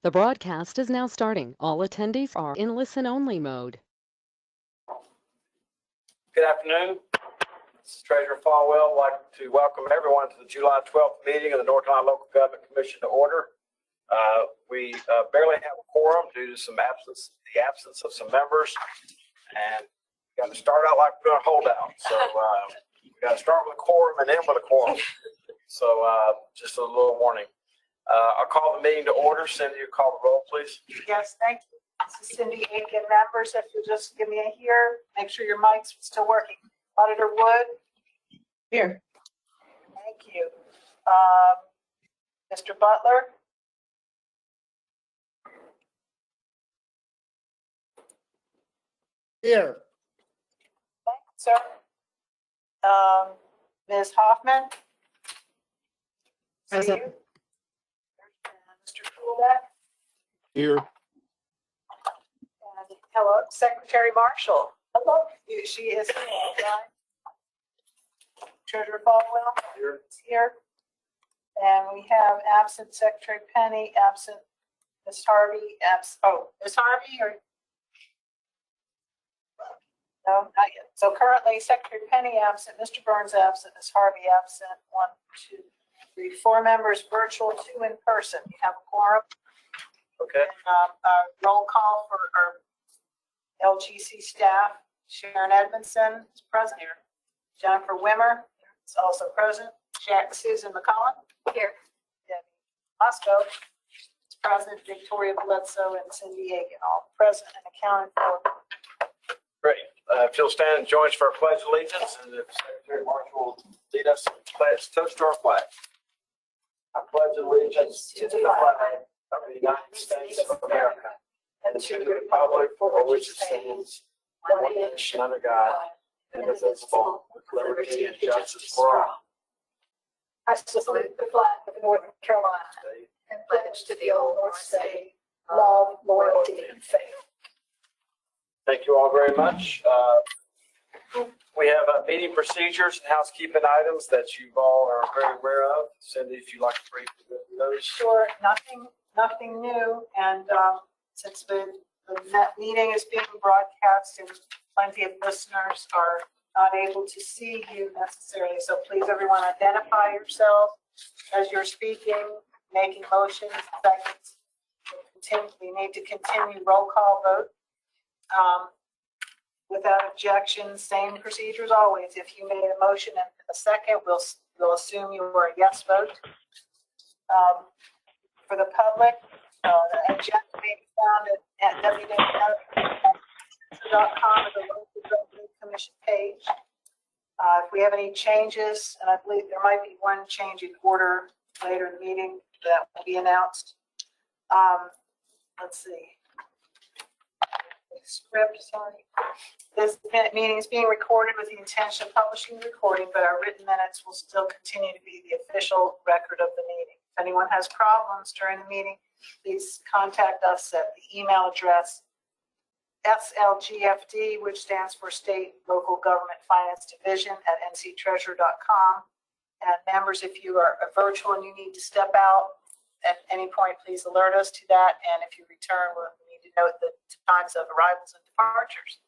The broadcast is now starting. All attendees are in listen-only mode. Good afternoon. This is Treasurer Falwell. I'd like to welcome everyone to the July 12th meeting of the North Carolina Local Government Commission to order. We barely have a quorum due to the absence of some members, and we got to start out like we're going to hold out. So we got to start with a quorum and end with a quorum. So just a little warning. I'll call the meeting to order. Cindy, you call the roll, please. Yes, thank you. This is Cindy Aiken. Members, if you'll just give me a here, make sure your mic's still working. Auditor Wood. Here. Thank you. Mr. Butler. Here. Thank you, sir. Ms. Hoffman. See Present. you. Mr. Kuhlbeck. Here. And hello, Secretary Marshall. Hello. She is here. Right? Treasurer Falwell Here. is here. And we have absent Secretary Penny, absent Ms. Harvey, Ms. Harvey or? No, not yet. So currently Secretary Penny absent, Mr. Burns absent, Ms. Harvey absent, 1, 2, 3, 4 members virtual, 2 in person. You have a quorum. Okay. And, roll call for our LGC staff. Sharon Edmondson is present here. Jennifer Wimmer is also present. Susan McCollum. Here. Debbie Moscow is present. Victoria Bledsoe and Cindy Aiken, all present and accounted for. Great. If you'll stand and join us for our pledge of allegiance, and if Secretary Marshall will lead us in pledge, toast to our flag. I pledge allegiance to the flag of the United States of America and to the republic for which it stands, one nation under God, indivisible, with liberty and justice for all. I salute the flag of North Carolina and pledge to the old North State love, loyalty, and faith. Thank you all very much. We have meeting procedures and housekeeping items that you all are very aware of. Cindy, if you'd like to brief those. Sure, nothing new. And since the meeting is being broadcast and plenty of listeners are not able to see you necessarily, so please everyone identify yourself as you're speaking, making motions, seconds. We need to continue roll call vote. Without objection, same procedure as always. If you made a motion and a second, we'll assume you were a yes vote. For the public, the agenda may be found at www.com of the Local Government Commission page. If we have any changes, and I believe there might be one change in order later in the meeting that will be announced. Let's see. Script, sorry. This meeting is being recorded with the intention of publishing the recording, but our written minutes will still continue to be the official record of the meeting. If anyone has problems during the meeting, please contact us at the email address SLGFD, which stands for State Local Government Finance Division at nctreasurer.com. And members, if you are virtual and you need to step out at any point, please alert us to that. And if you return, we'll need to note the times of arrivals and departures.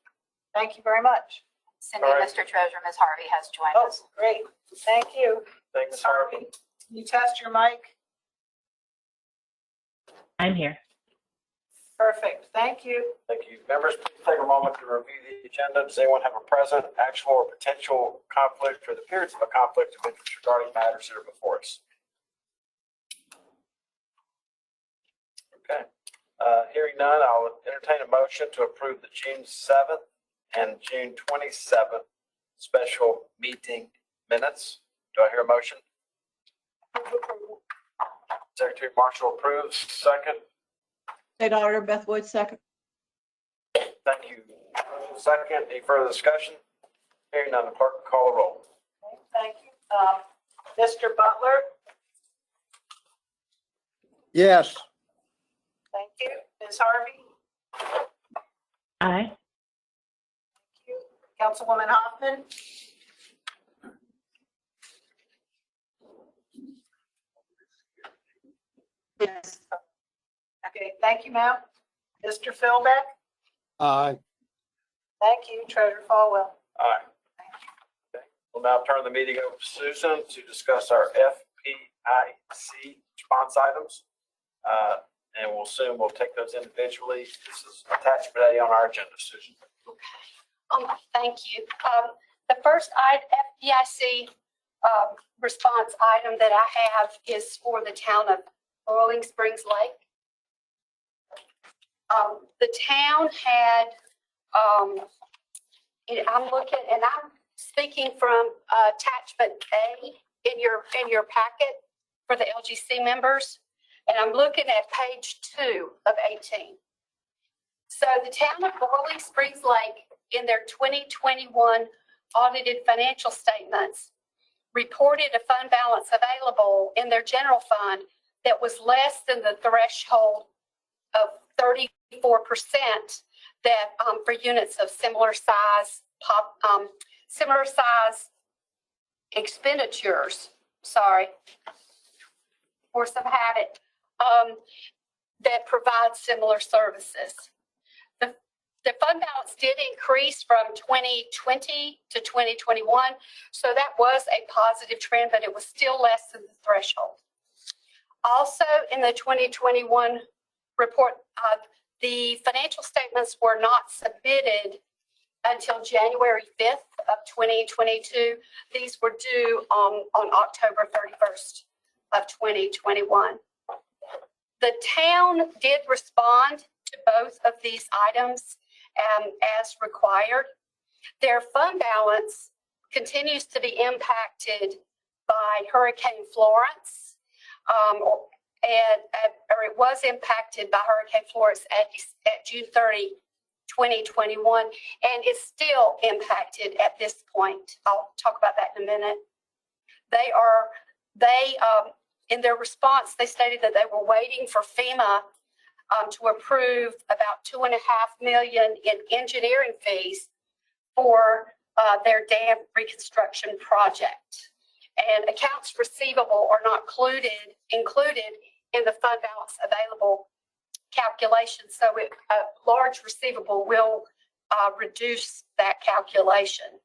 Thank you very much. Cindy, All right. Mr. Treasurer, Ms. Harvey has joined Oh, us. great. Thank you. Thanks, Ms. Harvey, can you test your mic? I'm here. Perfect. Thank you. Thank you. Members, please take a moment to review the agenda. Does anyone have a present, actual, or potential conflict or the periods of a conflict of interest regarding matters that are before us? Okay. Hearing none, I'll entertain a motion to approve the June 7th and June 27th special meeting minutes. Do I hear a motion? Secretary Marshall approves. Second. State Auditor Beth Wood, second. Thank you. Second. Any further discussion? Hearing none, the clerk will call the roll. Okay, thank you. Mr. Butler? Yes. Thank you. Ms. Harvey? Aye. Thank you. Councilwoman Hoffman? Yes. Okay, thank you, ma'am. Mr. Philbeck? Aye. Thank you, Treasurer Falwell. All right. Okay. We'll now turn the meeting over to Susan to discuss our FPIC response items. And we'll take those individually. This is attachment A on our agenda, Susan. Thank you. The first FDIC response item that I have is for the town of Boiling Springs Lake. The town had, I'm looking, and I'm speaking from attachment A in your packet for the LGC members, and I'm looking at page 2 of 18. So the town of Boiling Springs Lake, in their 2021 audited financial statements, reported a fund balance available in their general fund that was less than the threshold of 34% that for units of similar size expenditures. Force of habit that provide similar services. The fund balance did increase from 2020 to 2021, so that was a positive trend, but it was still less than the threshold. Also, in the 2021 report, the financial statements were not submitted until January 5th of 2022. These were due on October 31st of 2021. The town did respond to both of these items as required. Their fund balance continues to be impacted by Hurricane Florence, or it was impacted by Hurricane Florence at June 30, 2021, and is still impacted at this point. I'll talk about that in a minute. In their response, they stated that they were waiting for FEMA to approve about $2.5 million in engineering fees for their dam reconstruction project. And accounts receivable are not included in the fund balance available calculation. So a large receivable will reduce that calculation.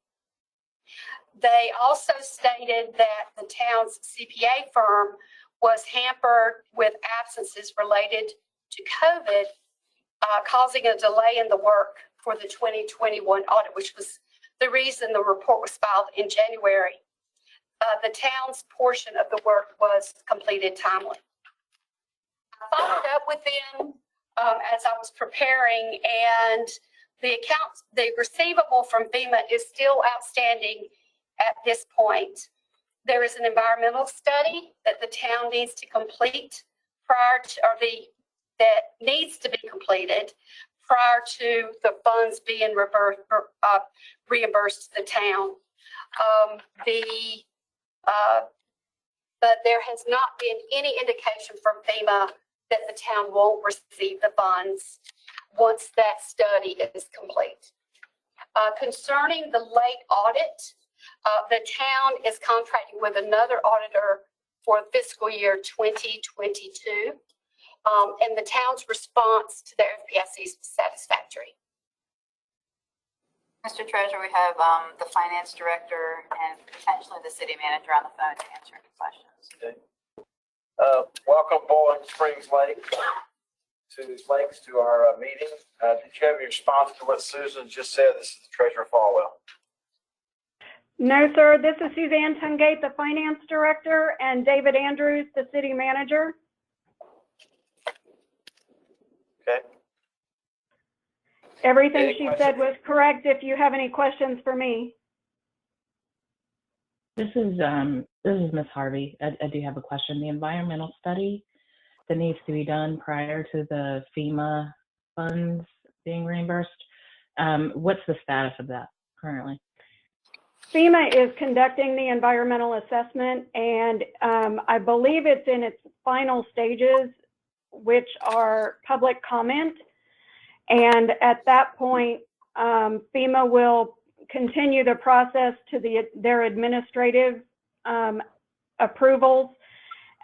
They also stated that the town's CPA firm was hampered with absences related to COVID, causing a delay in the work for the 2021 audit, which was the reason the report was filed in January. The town's portion of the work was completed timely. I followed up with them as I was preparing, and the receivable from FEMA is still outstanding at this point. There is an environmental study that the town needs to complete that needs to be completed prior to the funds being reimbursed to the town. But there has not been any indication from FEMA that the town won't receive the funds once that study is complete. Concerning the late audit, the town is contracting with another auditor for fiscal year 2022, and the town's response to their FPICs was satisfactory. Mr. Treasurer, we have the finance director and potentially the city manager on the phone to answer any questions. Okay. Welcome, Boiling Springs Lakes to our meeting. Did you have any response to what Susan just said? This is Treasurer Falwell. No, sir. This is Suzanne Tungate, the finance director, and David Andrews, the city manager. Okay. Everything she said was correct. If you have any questions for me. This is Ms. Harvey. I do have a question. The environmental study that needs to be done prior to the FEMA funds being reimbursed, what's the status of that currently? FEMA is conducting the environmental assessment, and I believe it's in its final stages, which are public comment. And at that point, FEMA will continue the process to their administrative approvals.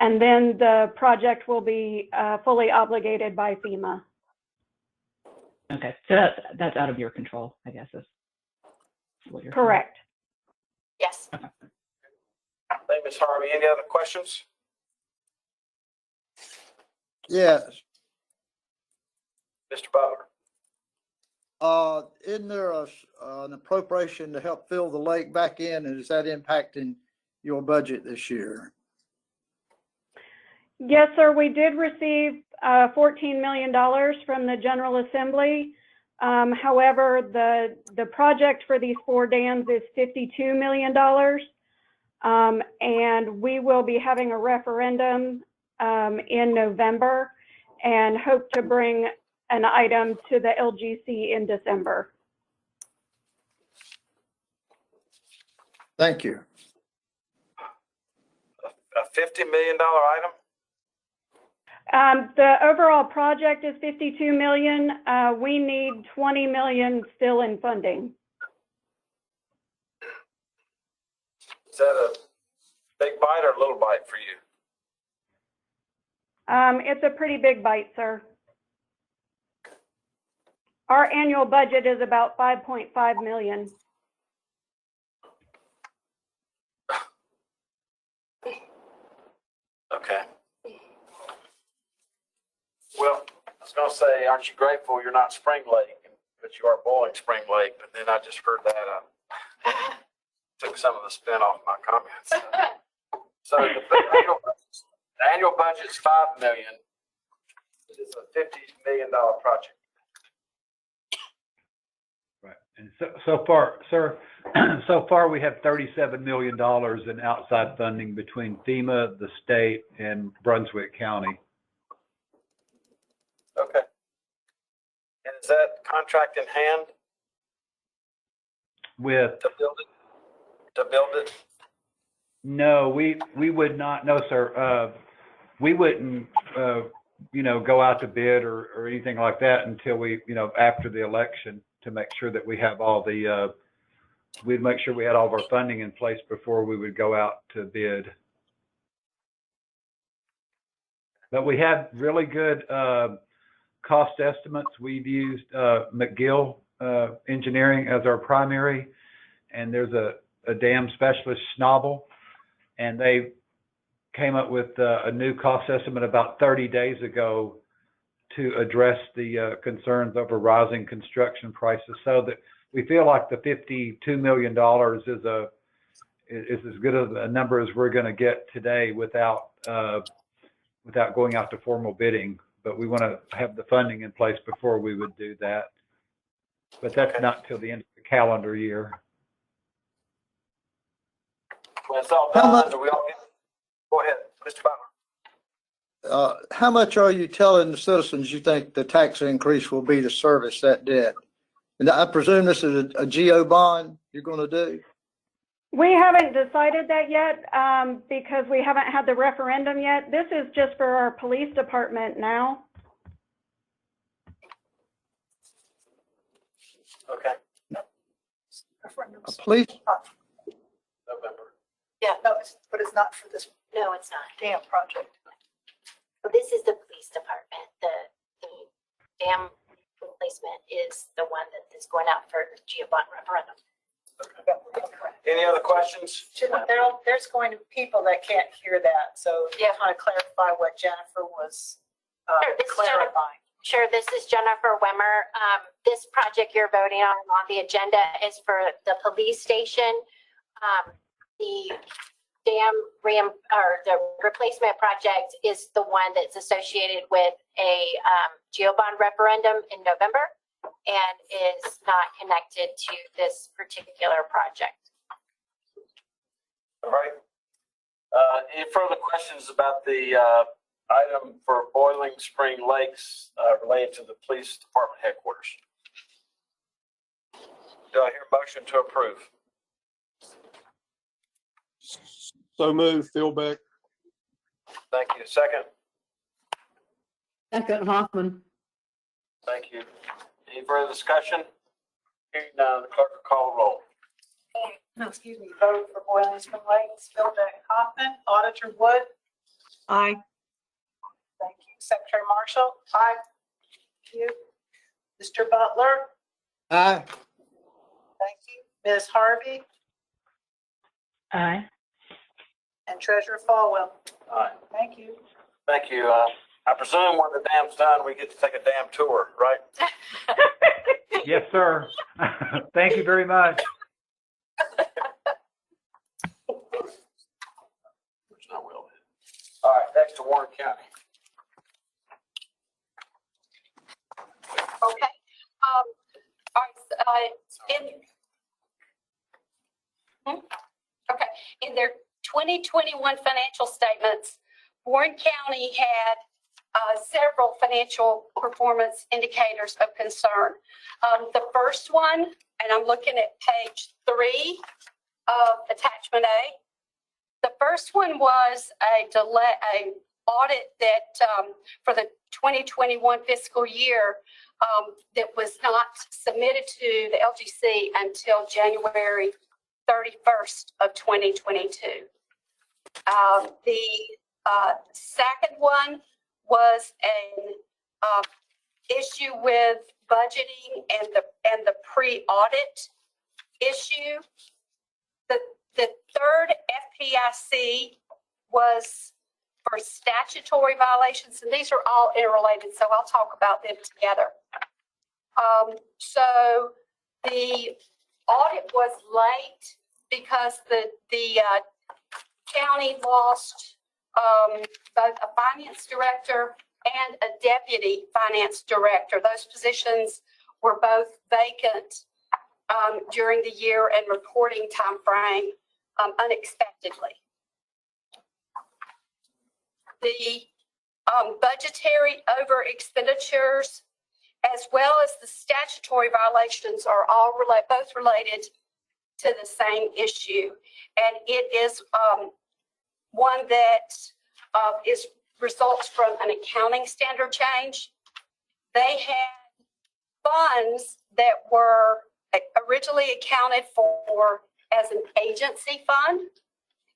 And then the project will be fully obligated by FEMA. Okay, so that's out of your control, I guess, is what you're saying. Correct. Yes. Thank you, Ms. Harvey. Any other questions? Yes. Mr. Butler? Isn't there an appropriation to help fill the lake back in, and is that impacting your budget this year? Yes, sir. We did receive $14 million from the General Assembly. However, the project for these 4 dams is $52 million. And we will be having a referendum in November and hope to bring an item to the LGC in December. Thank you. A $50 million item? The overall project is $52 million. We need $20 million still in funding. Is that a big bite or a little bite for you? It's a pretty big bite, sir. Our annual budget is about $5.5 million. Okay. Well, I was going to say, aren't you grateful you're not Spring Lake, but you are Bowling Spring Lake? But then I just heard that. Took some of the spin off my comments. So the annual budget's $5 million. It is a $50 million project. Right. And so far, sir, so far we have $37 million in outside funding between FEMA, the state, and Brunswick County. Okay. And is that contract in hand With to build it? To build it? no, we would not. No, sir. We wouldn't, go out to bid or anything like that until we, after the election, to make sure that we have all the. We'd make sure we had all of our funding in place before we would go out to bid. But we had really good cost estimates. We've used McGill Engineering as our primary, and there's a dam specialist, Schnabel, and they came up with a new cost estimate about 30 days ago to address the concerns over rising construction prices, so that we feel like the $52 million is as good a number as we're going to get today without going out to formal bidding. But we want to have the funding in place before we would do that. But that's not till the end of the calendar year. When it's all How done, much- do we all get? Go ahead, Mr. Butler. How much are you telling the citizens you think the tax increase will be to service that debt? And I presume this is a GO bond you're going to do? We haven't decided that yet because we haven't had the referendum yet. This is just for our police department now. Okay. A police? November. Yeah, no, but it's not for this No, it's not. dam project. Well, this is the police department. The dam replacement is the one that is going out for GeoBond referendum. Any other questions? There's going to be people that can't hear that, so I Yeah. just want to clarify what Jennifer was Sure, this is Jennifer. clarifying. Sure, this is Jennifer Wimmer. This project you're voting on the agenda is for the police station. The dam the replacement project is the one that's associated with a GeoBond referendum in November and is not connected to this particular project. All right. Any further questions about the item for Boiling Spring Lakes related to the police department headquarters? Do I hear a motion to approve? So move, Philbeck. Thank you. Second? Second, Hoffman. Thank you. Any further discussion? Hearing none, the clerk will call roll. No, excuse me, vote for Boiling Spring Lakes, Philbeck, Hoffman, Auditor Wood, Aye. Thank you. Secretary Marshall? Aye. Thank you. Mr. Butler? Aye. Thank you. Ms. Harvey? Aye. And Treasurer Falwell? Aye. Thank you. Thank you. I presume when the dam's done, we get to take a damn tour, right? Yes, sir. Thank you very much. Which I will. All right, next to Warren County. Okay. All right. Okay. In their 2021 financial statements, Warren County had several financial performance indicators of concern. The first one, and I'm looking at page 3 of attachment A. The first one was a audit that for the 2021 fiscal year that was not submitted to the LGC until January 31st of 2022. The second one was an issue with budgeting and the pre-audit issue. The third FPIC was for statutory violations, and these are all interrelated, so I'll talk about them together. So the audit was late because the county lost both a finance director and a deputy finance director. Those positions were both vacant during the year and reporting time frame unexpectedly. The budgetary over expenditures as well as the statutory violations are all both related to the same issue. And it is one that results from an accounting standard change. They had funds that were originally accounted for as an agency fund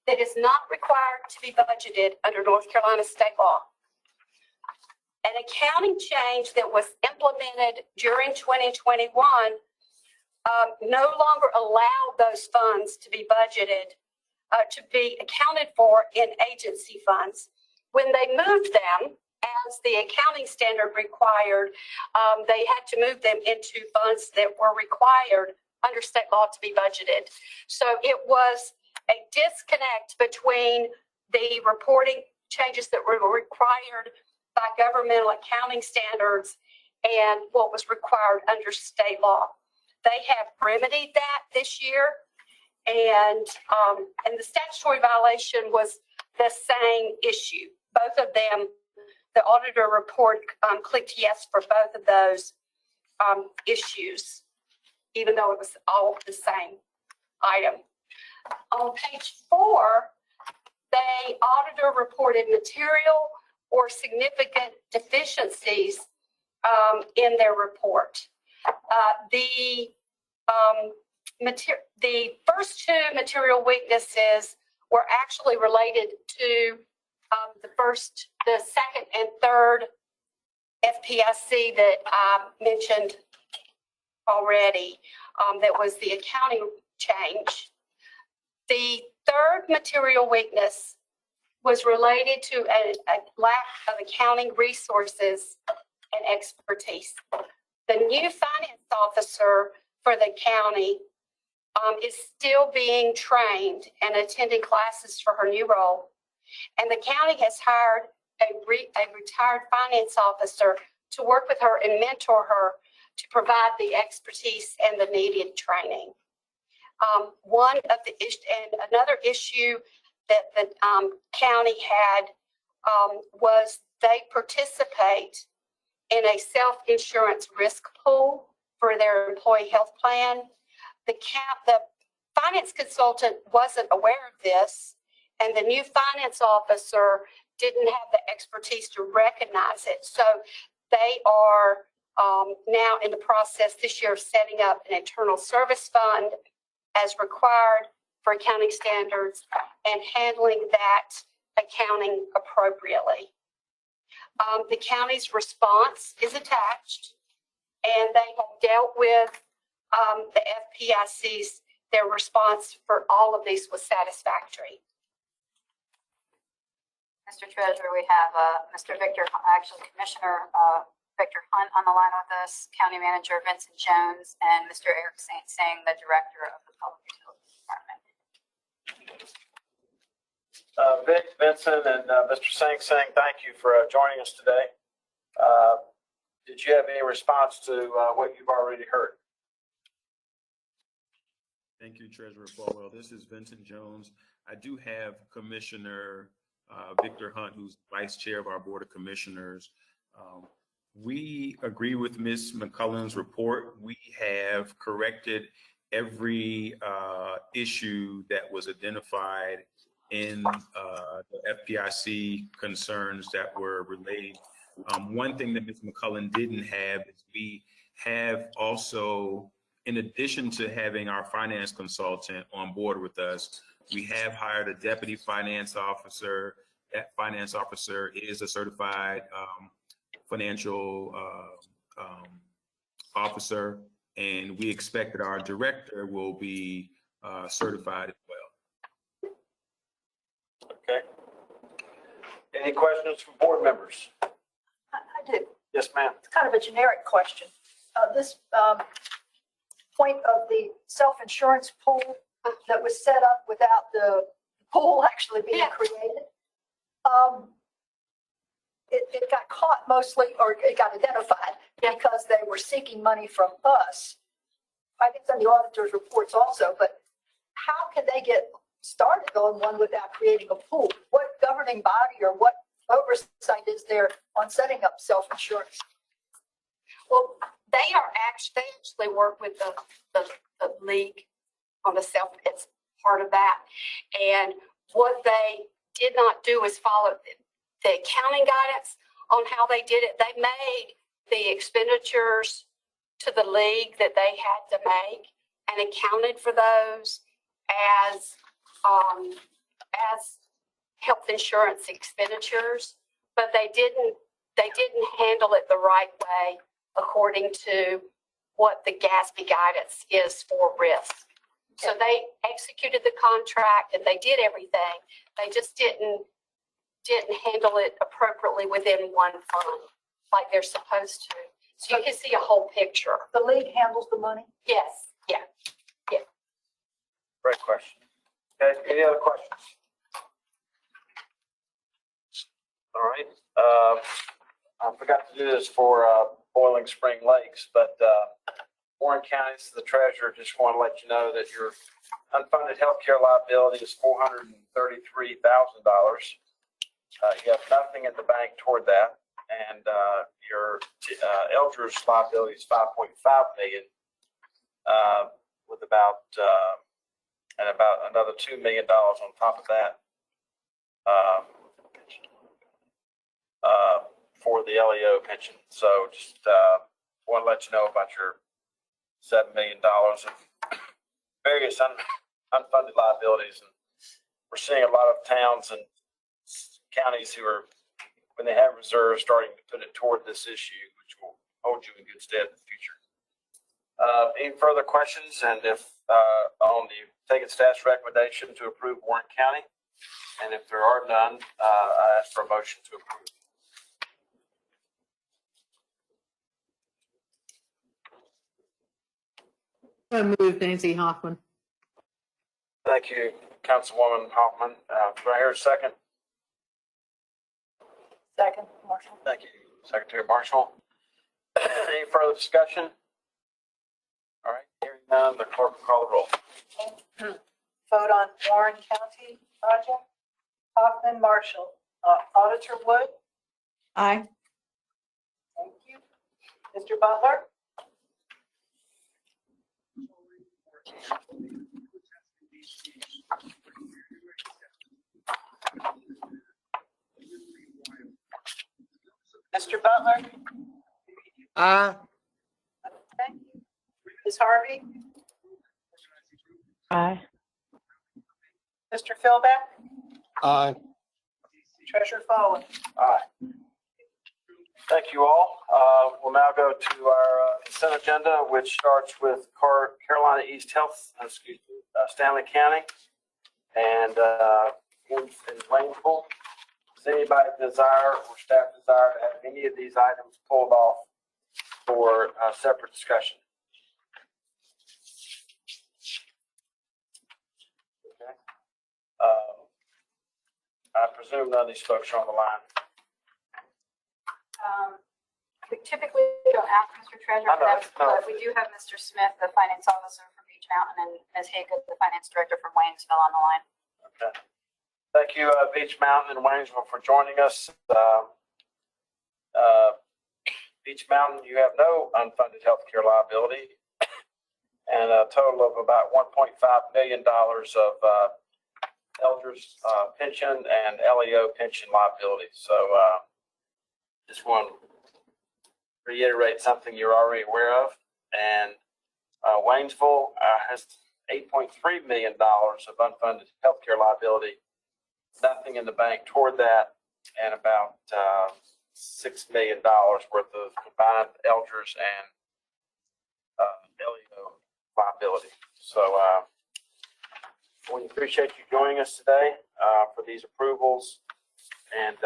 that is not required to be budgeted under North Carolina state law. An accounting change that was implemented during 2021 no longer allowed those funds to be budgeted, to be accounted for in agency funds. When they moved them, as the accounting standard required, they had to move them into funds that were required under state law to be budgeted. So it was a disconnect between the reporting changes that were required by governmental accounting standards and what was required under state law. They have remedied that this year, and the statutory violation was the same issue. Both of them, the auditor report clicked yes for both of those issues, even though it was all the same item. On page 4, the auditor reported material or significant deficiencies in their report. The first 2 material weaknesses were actually related to the second and third FPIC that I mentioned already. That was the accounting change. The third material weakness was related to a lack of accounting resources and expertise. The new finance officer for the county is still being trained and attending classes for her new role. And the county has hired a retired finance officer to work with her and mentor her to provide the expertise and the needed training. One of the and another issue that the county had was they participate in a self-insurance risk pool for their employee health plan. The finance consultant wasn't aware of this, and the new finance officer didn't have the expertise to recognize it. So they are now in the process this year of setting up an internal service fund as required for accounting standards and handling that accounting appropriately. The county's response is attached, and they have dealt with the FPIC's. Their response for all of these was satisfactory. Mr. Treasurer, we have Commissioner Victor Hunt on the line with us, County Manager Vincent Jones, and Mr. Eric St. Singh, the Director of the Public Utilities Department. Vic, Vincent, and Mr. Singh, thank you for joining us today. Did you have any response to what you've already heard? Thank you, Treasurer Falwell. This is Vincent Jones. I do have Commissioner Victor Hunt, who's Vice Chair of our Board of Commissioners. We agree with Ms. McCullen's report. We have corrected every issue that was identified in the FPIC concerns that were relayed. One thing that Ms. McCullen didn't have is we have also, in addition to having our finance consultant on board with us, we have hired a deputy finance officer. That finance officer is a certified financial officer, and we expect that our director will be certified as well. Okay. Any questions from board members? I do. Yes, ma'am. It's kind of a generic question. This point of the self-insurance pool that was set up without the pool actually being created. It got caught mostly, or it got identified because they were seeking money from us. I guess on the auditor's reports also, but how can they get started on one without creating a pool? What governing body or what oversight is there on setting up self-insurance? Well, they actually work with the league on the it's part of that. And what they did not do is follow the accounting guidance on how they did it. They made the expenditures to the league that they had to make and accounted for those as health insurance expenditures, but they didn't handle it the right way according to what the GASB guidance is for risk. So they executed the contract and they did everything. They just didn't handle it appropriately within one fund like they're supposed to. So you can see a whole picture. The league handles the money? Yes. Yeah. Great question. Okay, any other questions? All right. I forgot to do this for Boiling Spring Lakes, but Warren County, the treasurer, just want to let you know that your unfunded healthcare liability is $433,000. You have nothing in the bank toward that, and your Elders liability is $5.5 million, with about another $2 million on top of that for the LEO pension. So just want to let you know about your $7 million of various unfunded liabilities. And we're seeing a lot of towns and counties who are, when they have reserves, starting to put it toward this issue, which will hold you in good stead in the future. Any further questions? And if on the taking staff's recommendation to approve Warren County, and if there are none, I ask for a motion to approve. So moved, Nancy Hoffman. Thank you, Councilwoman Hoffman. Do I hear a second? Second, Marshall. Thank you, Secretary Marshall. Any further discussion? All right, hearing none, the clerk will call the roll. Vote on Warren County project. Hoffman, Marshall. Auditor Wood. Aye. Thank you. Mr. Butler. Mr. Butler. Aye. Thank you. Ms. Harvey. Aye. Mr. Philbeck. Aye. Treasurer Falwell. Aye. Thank you all. We'll now go to our consent agenda, which starts with Carolina East Health, Stanley County, and in Waynesville. Does anybody desire or staff desire to have any of these items pulled off for separate discussion? Okay. I presume none of these folks are on the line. We typically don't ask Mr. Treasurer for that, but we do have Mr. Smith, the finance officer from Beach Mountain, and Ms. Hager, the finance director from Waynesville on the line. Okay. Thank you, Beach Mountain and Waynesville, for joining us. Beach Mountain, you have no unfunded healthcare liability and a total of about $1.5 million of elders pension and LEO pension liability. So just want to reiterate something you're already aware of. And Waynesville has $8.3 million of unfunded healthcare liability, nothing in the bank toward that, and about $6 million worth of combined elders and LEO liability. So we appreciate you joining us today for these approvals. And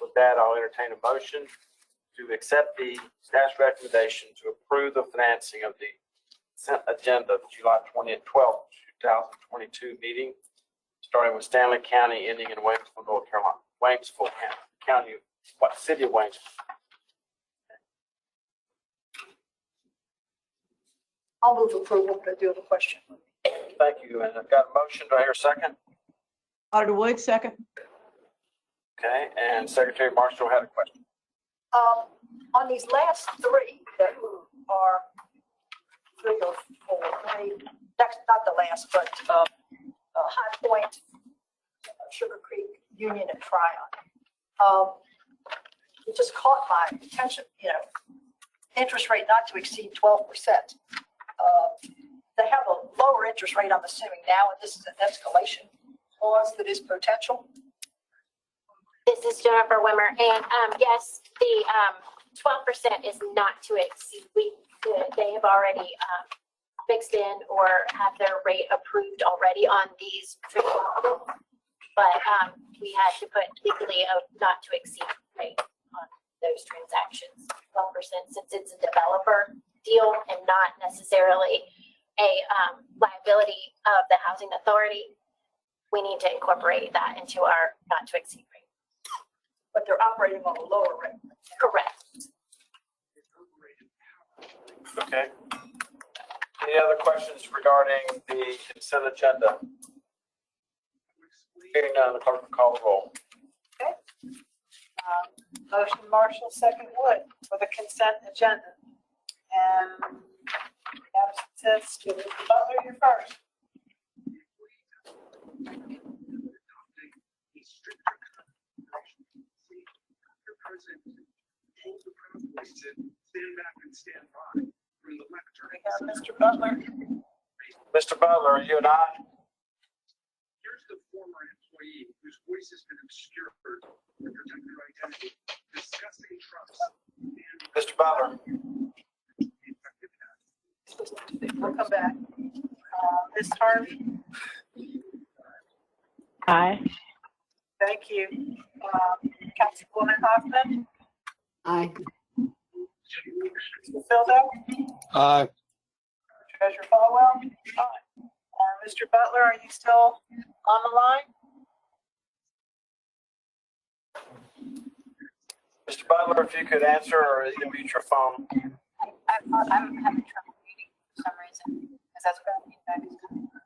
with that, I'll entertain a motion to accept the staff's recommendation to approve the financing of the consent agenda of the July 20th, 12th, 2022 meeting, starting with Stanley County, ending in Waynesville, North Carolina. Waynesville County, city of Waynesville. I'll move approval, but I do have a question. Thank you. And I've got a motion. Do I hear a second? Auditor Wood, second. Okay. And Secretary Marshall had a question. On these last three that are 3 or 4, that's not the last, but High Point, Sugar Creek, Union, and Tryon. It just caught my attention, interest rate not to exceed 12%. They have a lower interest rate, I'm assuming now, and this is an escalation clause that is potential. This is Jennifer Wimmer, and yes, the 12% is not to exceed. They have already fixed in or have their rate approved already on these, but we had to put legally a not to exceed rate on those transactions. 12%, since it's a developer deal and not necessarily a liability of the housing authority, we need to incorporate that into our not to exceed rate. But they're operating on a lower rate. Correct. Okay. Any other questions regarding the consent agenda? Hearing none, the clerk will call the roll. Okay. Motion Marshall, second Wood for the consent agenda. And absences to Mr. Butler, you're first. We have Mr. Butler. Mr. Butler, are you and I? Here's the former employee whose voice has been obscured to protect their identity, discussing trust. Mr. Butler. We'll come back. Ms. Harvey, Aye. thank you. Councilwoman Hoffman, Aye. Mr. Phildo, Aye. Treasurer Falwell. Aye. Mr. Butler, are you still on the line? Mr. Butler, if you could answer or either mute your phone. I'm having trouble reading for some reason, because that's what feedback is coming from.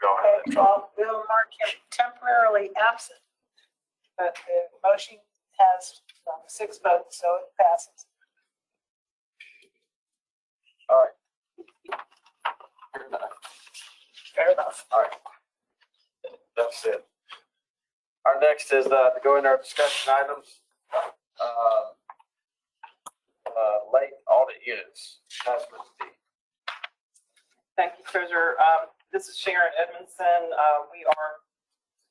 We all have that Okay, trouble. we'll mark him temporarily absent, but the motion has 6 votes, so it passes. All right. Fair enough. Fair enough. All right. That's it. Our next is to go into our discussion items. Late audit units. That's what the Thank you, Treasurer. This is Sharon Edmondson. We are,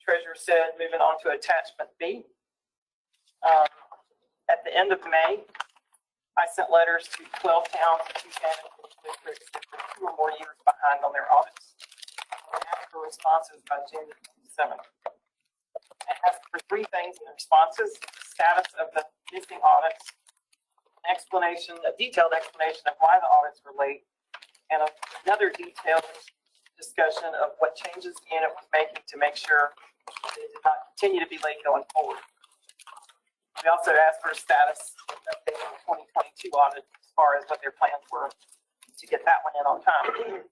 Treasurer said, moving on to attachment B. At the end of May, I sent letters to 12 towns and 2 sanitary districts that were 2 or more years behind on their audits. I asked for responses by June 27th. I asked for 3 things in the responses: the status of the missing audits, an explanation, a detailed explanation of why the audits were late, and another detailed discussion of what changes the unit was making to make sure they did not continue to be late going forward. We also asked for a status update on the 2022 audit as far as what their plans were to get that one in on time.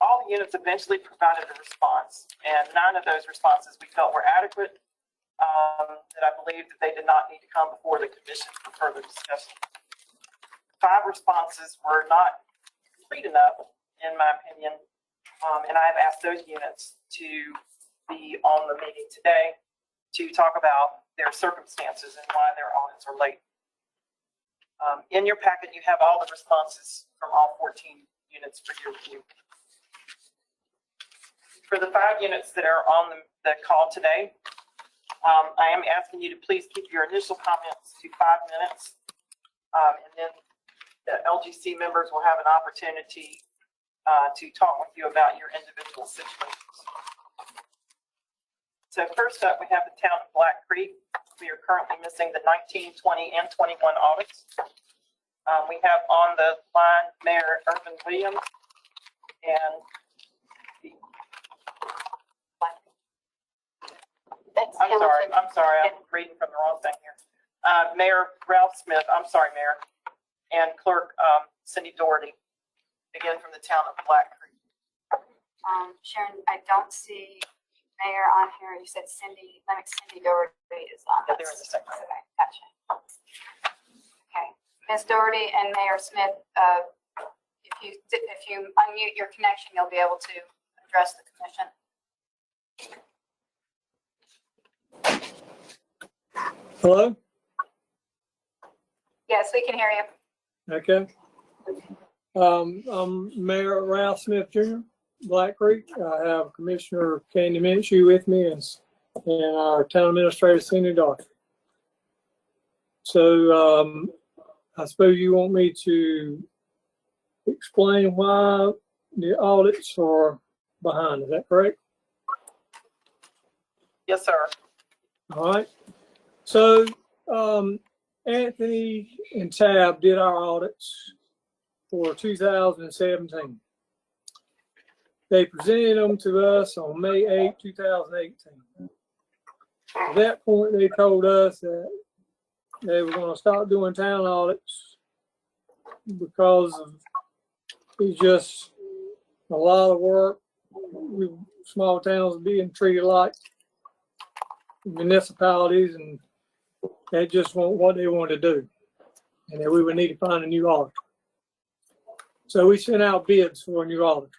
All the units eventually provided a response, and 9 of those responses we felt were adequate, that I believe that they did not need to come before the commission for further discussion. 5 responses were not complete enough, in my opinion, and I've asked those units to be on the meeting today to talk about their circumstances and why their audits are late. In your packet, you have all the responses from all 14 units for your review. For the 5 units that are on the call today, I am asking you to please keep your initial comments to 5 minutes, and then the LGC members will have an opportunity to talk with you about your individual situations. So first up, we have the town of Black Creek. We are currently missing the 19, 20, and 21 audits. We have on the line Mayor Irvin Williams and I'm sorry, I'm reading from the wrong thing here. Mayor Ralph Smith, I'm sorry, Mayor, and Clerk Cindy Doherty, again from the town of Black Creek. Sharon, I don't see Mayor on here. You said Cindy Doherty is on. Yeah, there is a second. Okay, gotcha. Okay, Ms. Doherty and Mayor Smith, if you unmute your connection, you'll be able to address the commission. Hello? Yes, we can hear you. Okay. I'm Mayor Ralph Smith Jr., Black Creek. I have Commissioner Candy Minshew with me and our town administrator, Cindy Doherty. So I suppose you want me to explain why the audits are behind. Is that correct? Yes, sir. All right. So Anthony and Tab did our audits for 2017. They presented them to us on May 8, 2018. At that point, they told us that they were going to start doing town audits because it's just a lot of work. Small towns being treated like municipalities, and that just wasn't what they wanted to do, and that we would need to find a new auditor. So we sent out bids for a new auditor.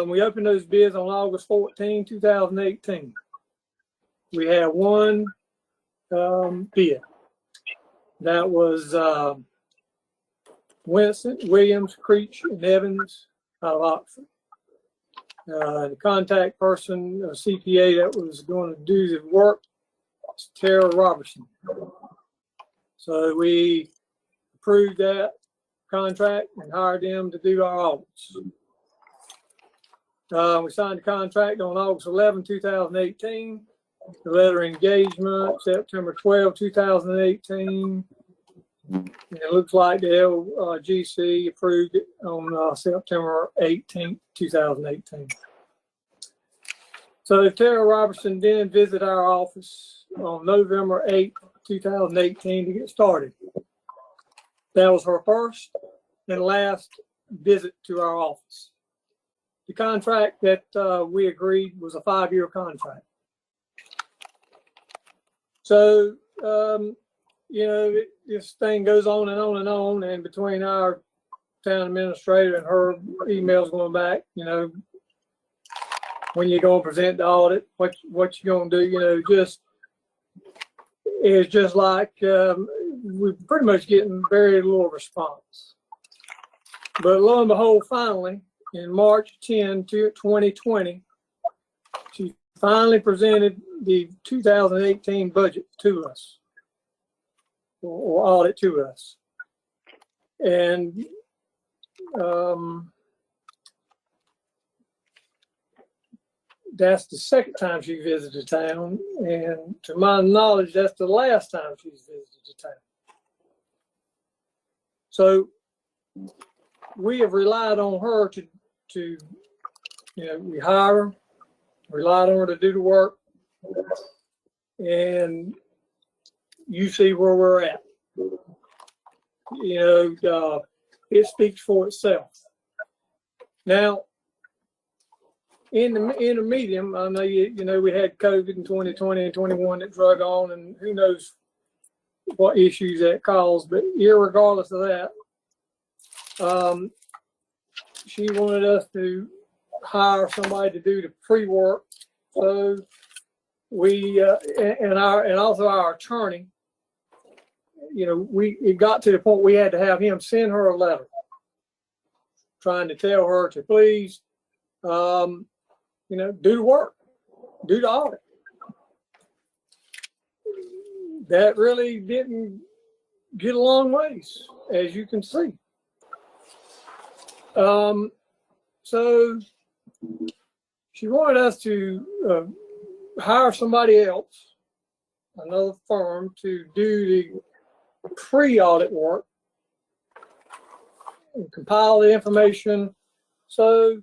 We opened those bids on August 14, 2018. We had one bid. That was Winston, Williams, Creech, and Evans out of Oxford. The contact person, a CPA that was going to do the work, was Tara Robertson. So we approved that contract and hired them to do our audits. We signed the contract on August 11, 2018. The letter of engagement, September 12, 2018. And it looks like the LGC approved it on September 18, 2018. So Tara Robertson then visited our office on November 8, 2018 to get started. That was her first and last visit to our office. The contract that we agreed was a 5-year contract. So, you know, this thing goes on and on and on, and between our town administrator and her emails going back, you know, when you're going to present the audit, what you going to do, you know, just, it's just like we're pretty much getting very little response. But lo and behold, finally, in March 10, 2020, she finally presented the 2018 budget to us, or audit to us. And that's the second time she visited town, and to my knowledge, that's the last time she's visited the town. So we have relied on her to we hire her, relied on her to do the work, and you see where we're at. It speaks for itself. Now, in the medium, I know we had COVID in 2020 and 21 that drug on, and who knows what issues that caused. But irregardless of that, she wanted us to hire somebody to do the pre-work. So we and also our attorney. It got to the point we had to have him send her a letter trying to tell her to please, do the work, do the audit. That really didn't get a long ways, as you can see. So she wanted us to hire somebody else, another firm, to do the pre-audit work and compile the information. So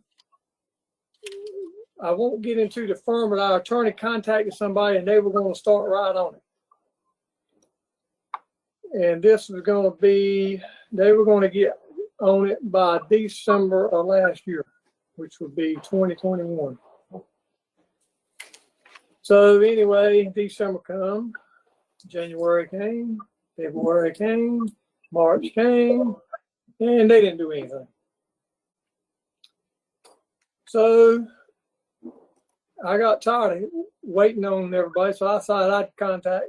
I won't get into the firm, but our attorney contacted somebody and they were going to start right on it. And this was going to be, they were going to get on it by December of last year, which would be 2021. So anyway, December come, January came, February came, March came, and they didn't do anything. So I got tired of waiting on everybody, so I decided I'd contact.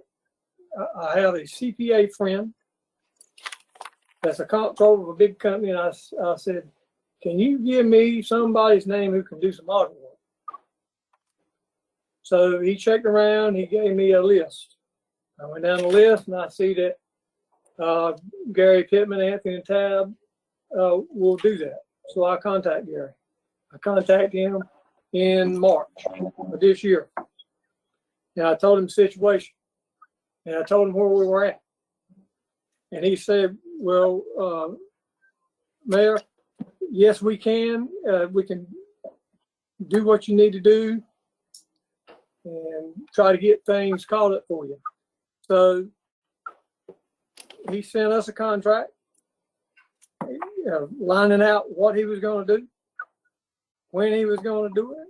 I have a CPA friend that's a comptroller of a big company, and I said, can you give me somebody's name who can do some audit work? So he checked around, he gave me a list. I went down the list and I see that Gary Pittman, Anthony, and Tab will do that. So I contact Gary. I contacted him in March of this year. And I told him the situation. And I told him where we were at. And he said, well, Mayor, yes, we can. We can do what you need to do and try to get things caught up for you. So he sent us a contract, lining out what he was going to do, when he was going to do it,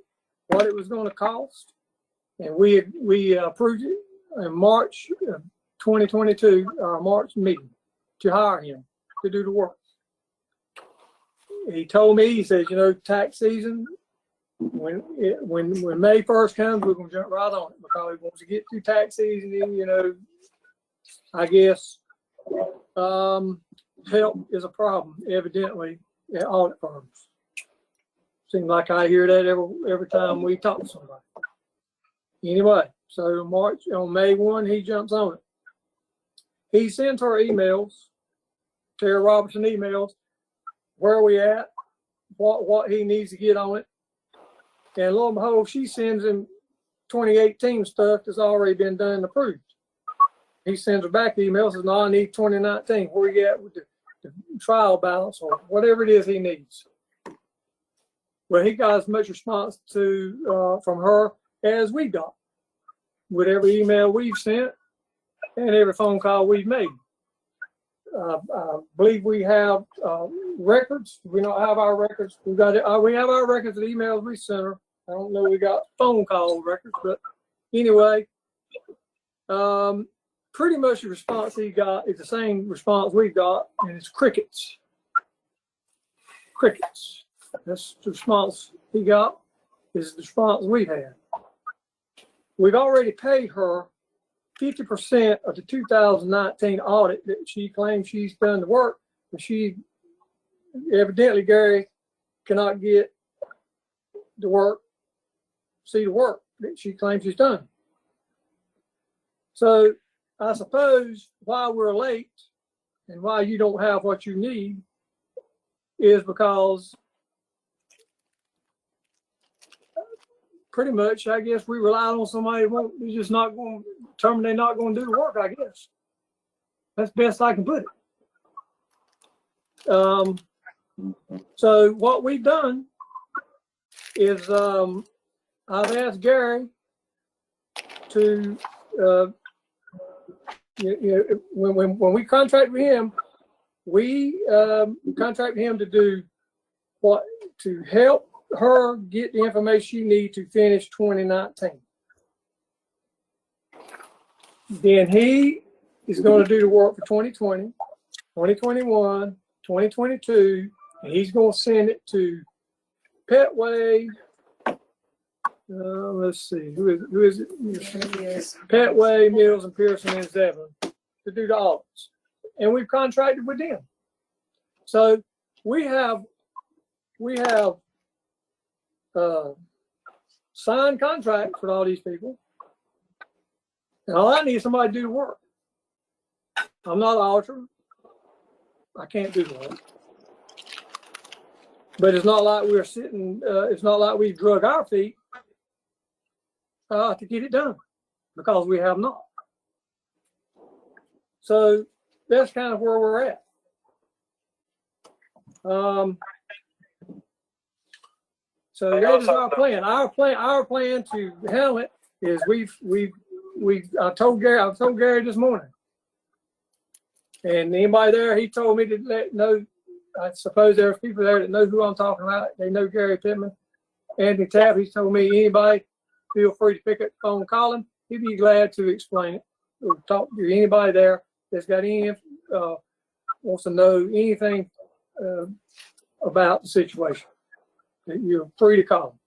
what it was going to cost. And we approved it in March 2022, our March meeting, to hire him to do the work. He told me, he says, tax season, when May 1st comes, we're going to jump right on it because once we get through tax season, I guess help is a problem, evidently, at audit firms. Seems like I hear that every time we talk to somebody. Anyway, so on May 1, he jumps on it. He sends her emails, Tara Robertson emails, where we at, what he needs to get on it. And lo and behold, she sends him 2018 stuff that's already been done and approved. He sends her back the email, says, no, I need 2019. Where you at with the trial balance or whatever it is he needs. Well, he got as much response from her as we got with every email we've sent and every phone call we've made. I believe we have records. We don't have our records. We have our records of emails we sent her. I don't know we got phone call records, but anyway, pretty much the response he got is the same response we got, and it's crickets. Crickets. That's the response he got, is the response we've had. We've already paid her 50% of the 2019 audit that she claims she's done the work, but she evidently, Gary, cannot get the work, see the work that she claims she's done. So I suppose why we're late and why you don't have what you need is because pretty much, I guess, we relied on somebody who's just not going to determine they're not going to do the work, I guess. That's best I can put it. So what we've done is I've asked Gary to, when we contract with him, we contract with him to do what, to help her get the information she needs to finish 2019. Then he is going to do the work for 2020, 2021, 2022, and he's going to send it to Petway. Let's see, who is it? Petway, Mills, and Pearson and Zevin to do the audits, and we've contracted with them. So we have signed contracts with all these people, and all I need is somebody to do the work. I'm not an auditor. I can't do the work. But it's not like we're sitting, it's not like we drug our feet to get it done, because we have not. So that's kind of where we're at. So that is our plan. Our plan to handle it is I told Gary this morning. And anybody there, he told me to know, I suppose there's people there that know who I'm talking about. They know Gary Pittman. Anthony Tapp, he's told me anybody, feel free to pick up the phone and call him. He'd be glad to explain it. Or talk to anybody there that's got any, wants to know anything about the situation. You're free to call him.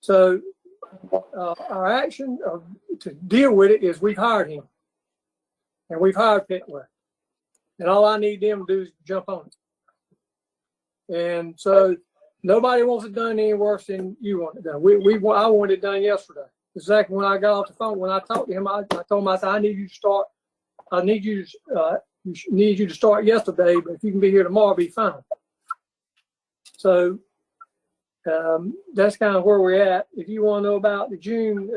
So our action to deal with it is we've hired him. And we've hired Petway. And all I need them to do is jump on it. And so nobody wants it done any worse than you want it done. I wanted it done yesterday. Exactly when I got off the phone, when I talked to him, I told him, I said, I need you to start. I need you to start yesterday, but if you can be here tomorrow, it'll be fine. So that's kind of where we're at. If you want to know about the June,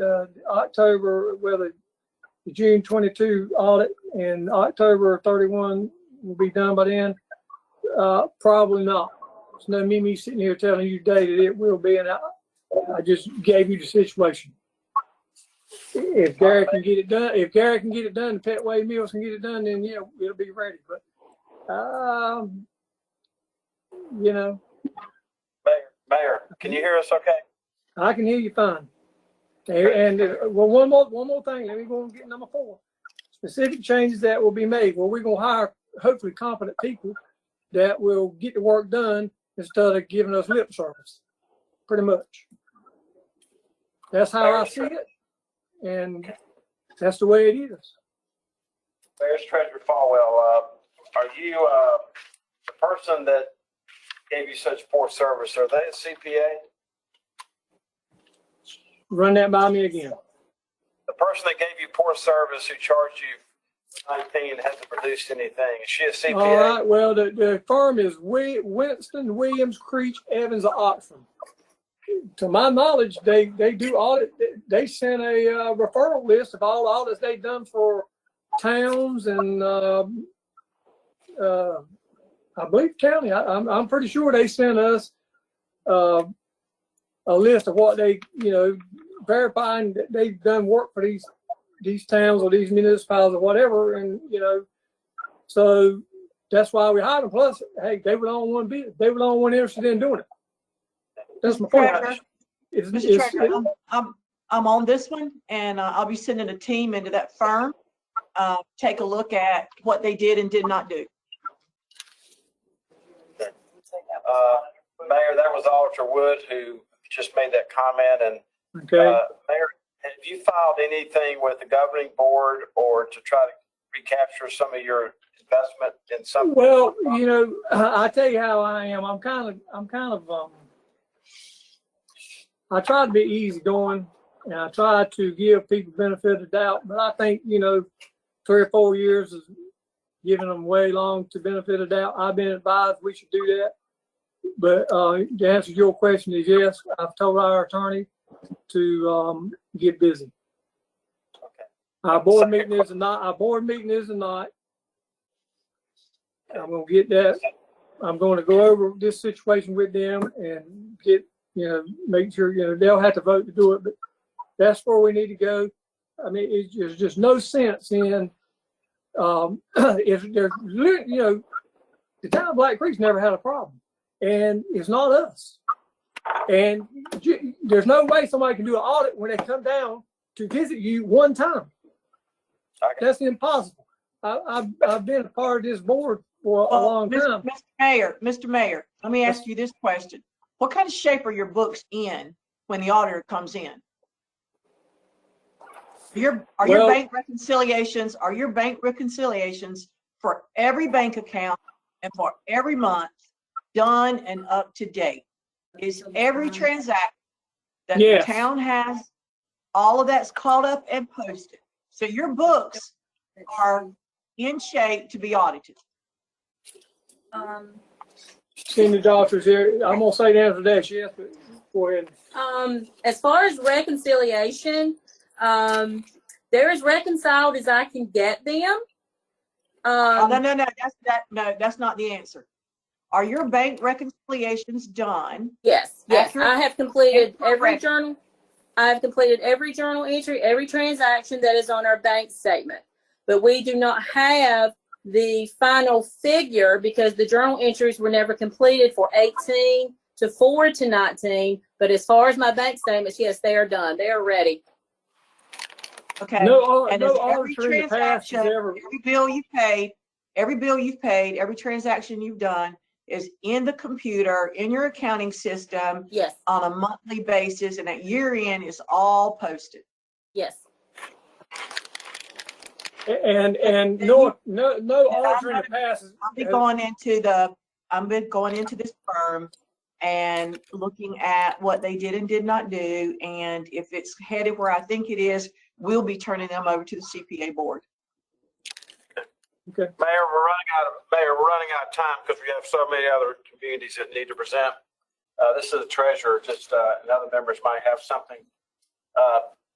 October, whether the June 22 audit and October 31 will be done by then, probably not. It's no me sitting here telling you today that it will be, and I just gave you the situation. If Gary can get it done, the Petway Mills can get it done, then yeah, it'll be ready. But Mayor, can you hear us okay? I can hear you fine. And well, one more thing. Let me go and get number 4. Specific changes that will be made. Well, we're going to hire hopefully competent people that will get the work done instead of giving us lip service. Pretty much. That's how I see it, and that's the way it is. Mayor's Treasurer Falwell, are you the person that gave you such poor service? Are they a CPA? Run that by me again. The person that gave you poor service, who charged you 19, hasn't produced anything. Is she a CPA? All right. Well, the firm is Winston Williams Creech Evans of Oxford. To my knowledge, they do audit. They sent a referral list of all the audits they've done for towns and I believe county. I'm pretty sure they sent us a list of what they, verifying that they've done work for these towns or these municipalities or whatever, and so that's why we hired them. Plus, hey, they were the only one they were the only one interested in doing it. That's my point. Mr. Treasurer, I'm on this one, and I'll be sending a team into that firm, take a look at what they did and did not do. Mayor, that was Auditor Wood who just made that comment. And okay. Mayor, have you filed anything with the governing board or to try to recapture some of your investment in some? Well, I tell you how I am. I try to be easygoing, and I try to give people benefit of the doubt, but I think, 3 or 4 years is giving them way long to benefit of the doubt. I've been advised we should do that. But the answer to your question is yes. I've told our attorney to get busy. Okay. Our board meeting is not. I'm going to get that. I'm going to go over this situation with them and get, make sure, they'll have to vote to do it. But that's where we need to go. I mean, there's just no sense in, if there's, the town of Black Creek's never had a problem. And it's not us. And there's no way somebody can do an audit when they come down to visit you one time. Okay. That's impossible. I've been a part of this board for a long time. Mr. Mayor, let me ask you this question. What kind of shape are your books in when the auditor comes in? Your bank reconciliations for every bank account and for every month done and up to date? Is every transaction that the town has, all of that's caught up and posted? So your books are in shape to be audited. Senior doctors here, I'm gonna say the answer to that, yes, but go ahead. As far as reconciliation, they're as reconciled as I can get them. No, that's not the answer. Are your bank reconciliations done? Yes. I have completed every journal. I have completed every journal entry, every transaction that is on our bank statement. But we do not have the final figure because the journal entries were never completed for 18 to forward to 19. But as far as my bank statements, yes, they are done. They are ready. Okay. Every transaction, every bill you've paid, every transaction you've done is in the computer, in your accounting system, yes, on a monthly basis, and at year end is all posted. Yes. And no auditor in the past. I've been going into this firm and looking at what they did and did not do, and if it's headed where I think it is, we'll be turning them over to the CPA board. Okay. Mayor, we're running out of time because we have so many other communities that need to present. This is the treasurer. Just and other members might have something.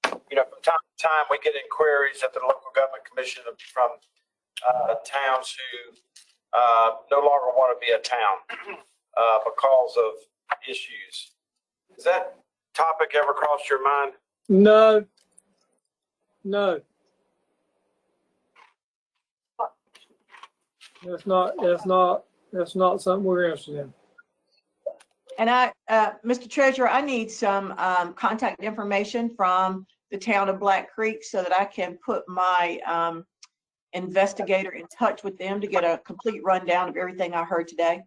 From time to time, we get inquiries at the local government commission from towns who no longer want to be a town because of issues. Has that topic ever crossed your mind? No. That's not something we're interested in. And Mr. Treasurer, I need some contact information from the town of Black Creek so that I can put my investigator in touch with them to get a complete rundown of everything I heard today.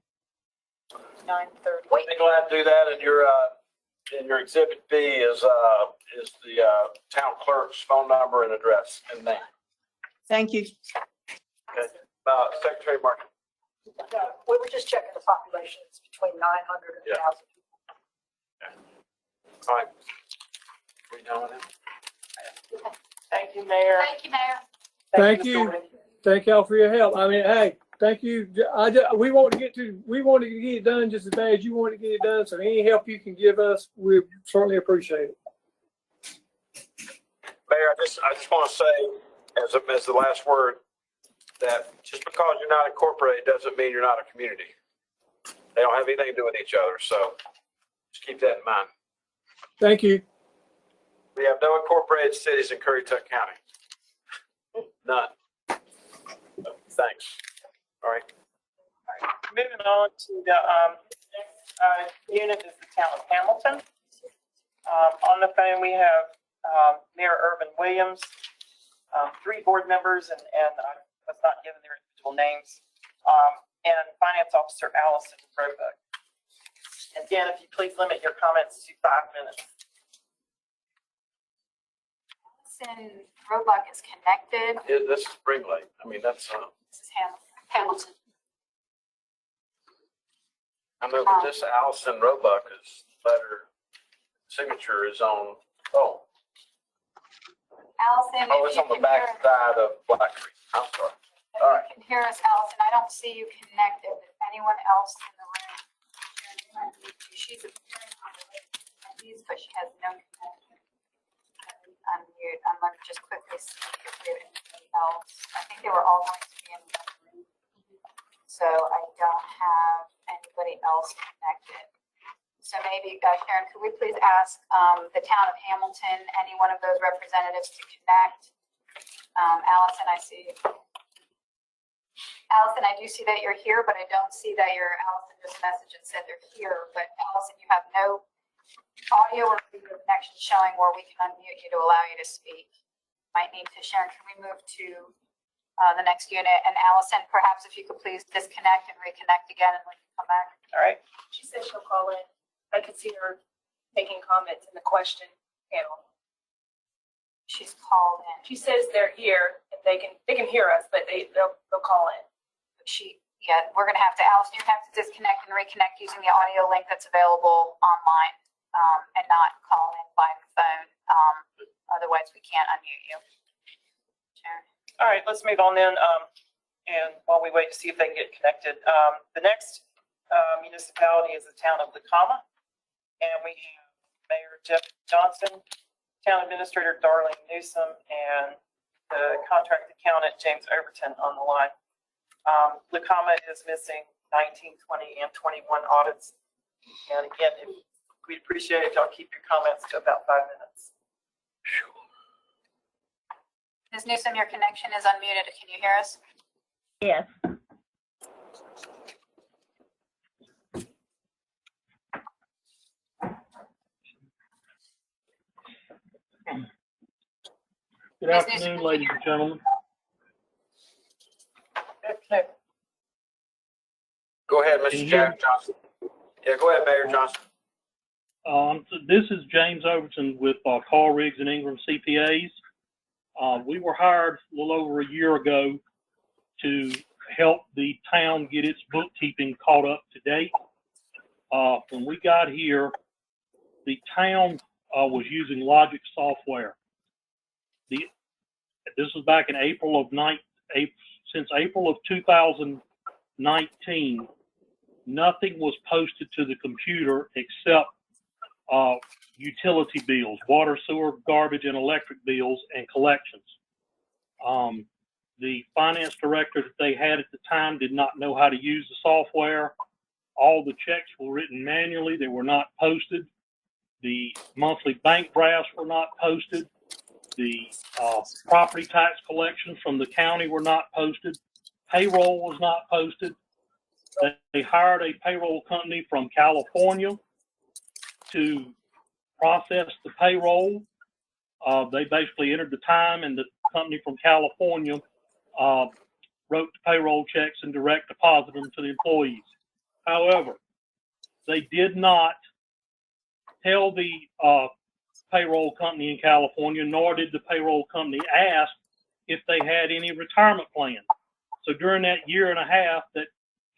9:30. We'd be glad to do that. And your exhibit B is the town clerk's phone number and address and name. Thank you. Okay. Secretary Martin. We were just checking the population. It's between 900 and 1,000 people. All right. We done with it? Thank you, Mayor. Thank you, Mayor. Thank you. Thank y'all for your help. I mean, hey, thank you. We want to get it done just as bad as you want to get it done. So any help you can give us, we certainly appreciate it. Mayor, I just want to say as the last word that just because you're not incorporated doesn't mean you're not a community. They don't have anything to do with each other. So just keep that in mind. Thank you. We have no incorporated cities in Currituck County. None. Thanks. All right. Moving on to the next unit is the town of Hamilton. On the phone, we have Mayor Irvin Williams, 3 board members, and I was not given their individual names, and Finance Officer Allison Roebuck. And again, if you please limit your comments to 5 minutes. Allison Roebuck is connected. This is Spring Lake. I mean, that's This is Hamilton. I know, but this Allison Roebuck's letter signature is on. Oh, Allison, Oh, if it's you on the can back hear, side of Black Creek. I'm sorry. if All right. you can hear us, Allison, I don't see you connected. If anyone else in the room, she's appearing on the list, but she has no connection. Unmute. I'm going to just quickly see if we have anybody else. I think they were all going to be in the room. So I don't have anybody else connected. So maybe, Sharon, could we please ask the town of Hamilton, any one of those representatives to connect? Allison, I see. Allison, I do see that you're here, but I don't see that Allison just messaged and said they're here. But Allison, you have no audio or video connection showing where we can unmute you to allow you to speak. Might need to, Sharon, can we move to the next unit? And Allison, perhaps if you could please disconnect and reconnect again and we can come back. All right. She said she'll call in. I could see her making comments in the question panel. She's called in. She says they're here and they can hear us, but they'll call in. Yeah, we're gonna have to, Allison, you're gonna have to disconnect and reconnect using the audio link that's available online, and not call in by phone. Otherwise we can't unmute you. Sharon. All right, let's move on then. And while we wait to see if they can get connected, the next municipality is the town of Lacoma. And we have Mayor Jeff Johnson, Town Administrator Darlene Newsom, and the contract accountant James Overton on the line. Lacoma is missing 19, 20, and 21 audits. And again, we'd appreciate it if y'all keep your comments to about 5 minutes. Ms. Newsom, your connection is unmuted. Can you hear us? Yes. Good afternoon, ladies and gentlemen. Go ahead, Mr. Jack Johnson. Yeah, go ahead, Mayor Johnson. So this is James Overton with Carl Riggs and Ingram CPAs. We were hired a little over a year ago to help the town get its bookkeeping caught up to date. When we got here, the town was using Logic software. This was back in since April of 2019. Nothing was posted to the computer except utility bills, water, sewer, garbage, and electric bills, and collections. The finance director that they had at the time did not know how to use the software. All the checks were written manually. They were not posted. The monthly bank drafts were not posted. The property tax collections from the county were not posted. Payroll was not posted. They hired a payroll company from California to process the payroll. They basically entered the time, and the company from California wrote the payroll checks and direct deposited them to the employees. However, they did not tell the payroll company in California, nor did the payroll company ask if they had any retirement plan. So during that year and a half that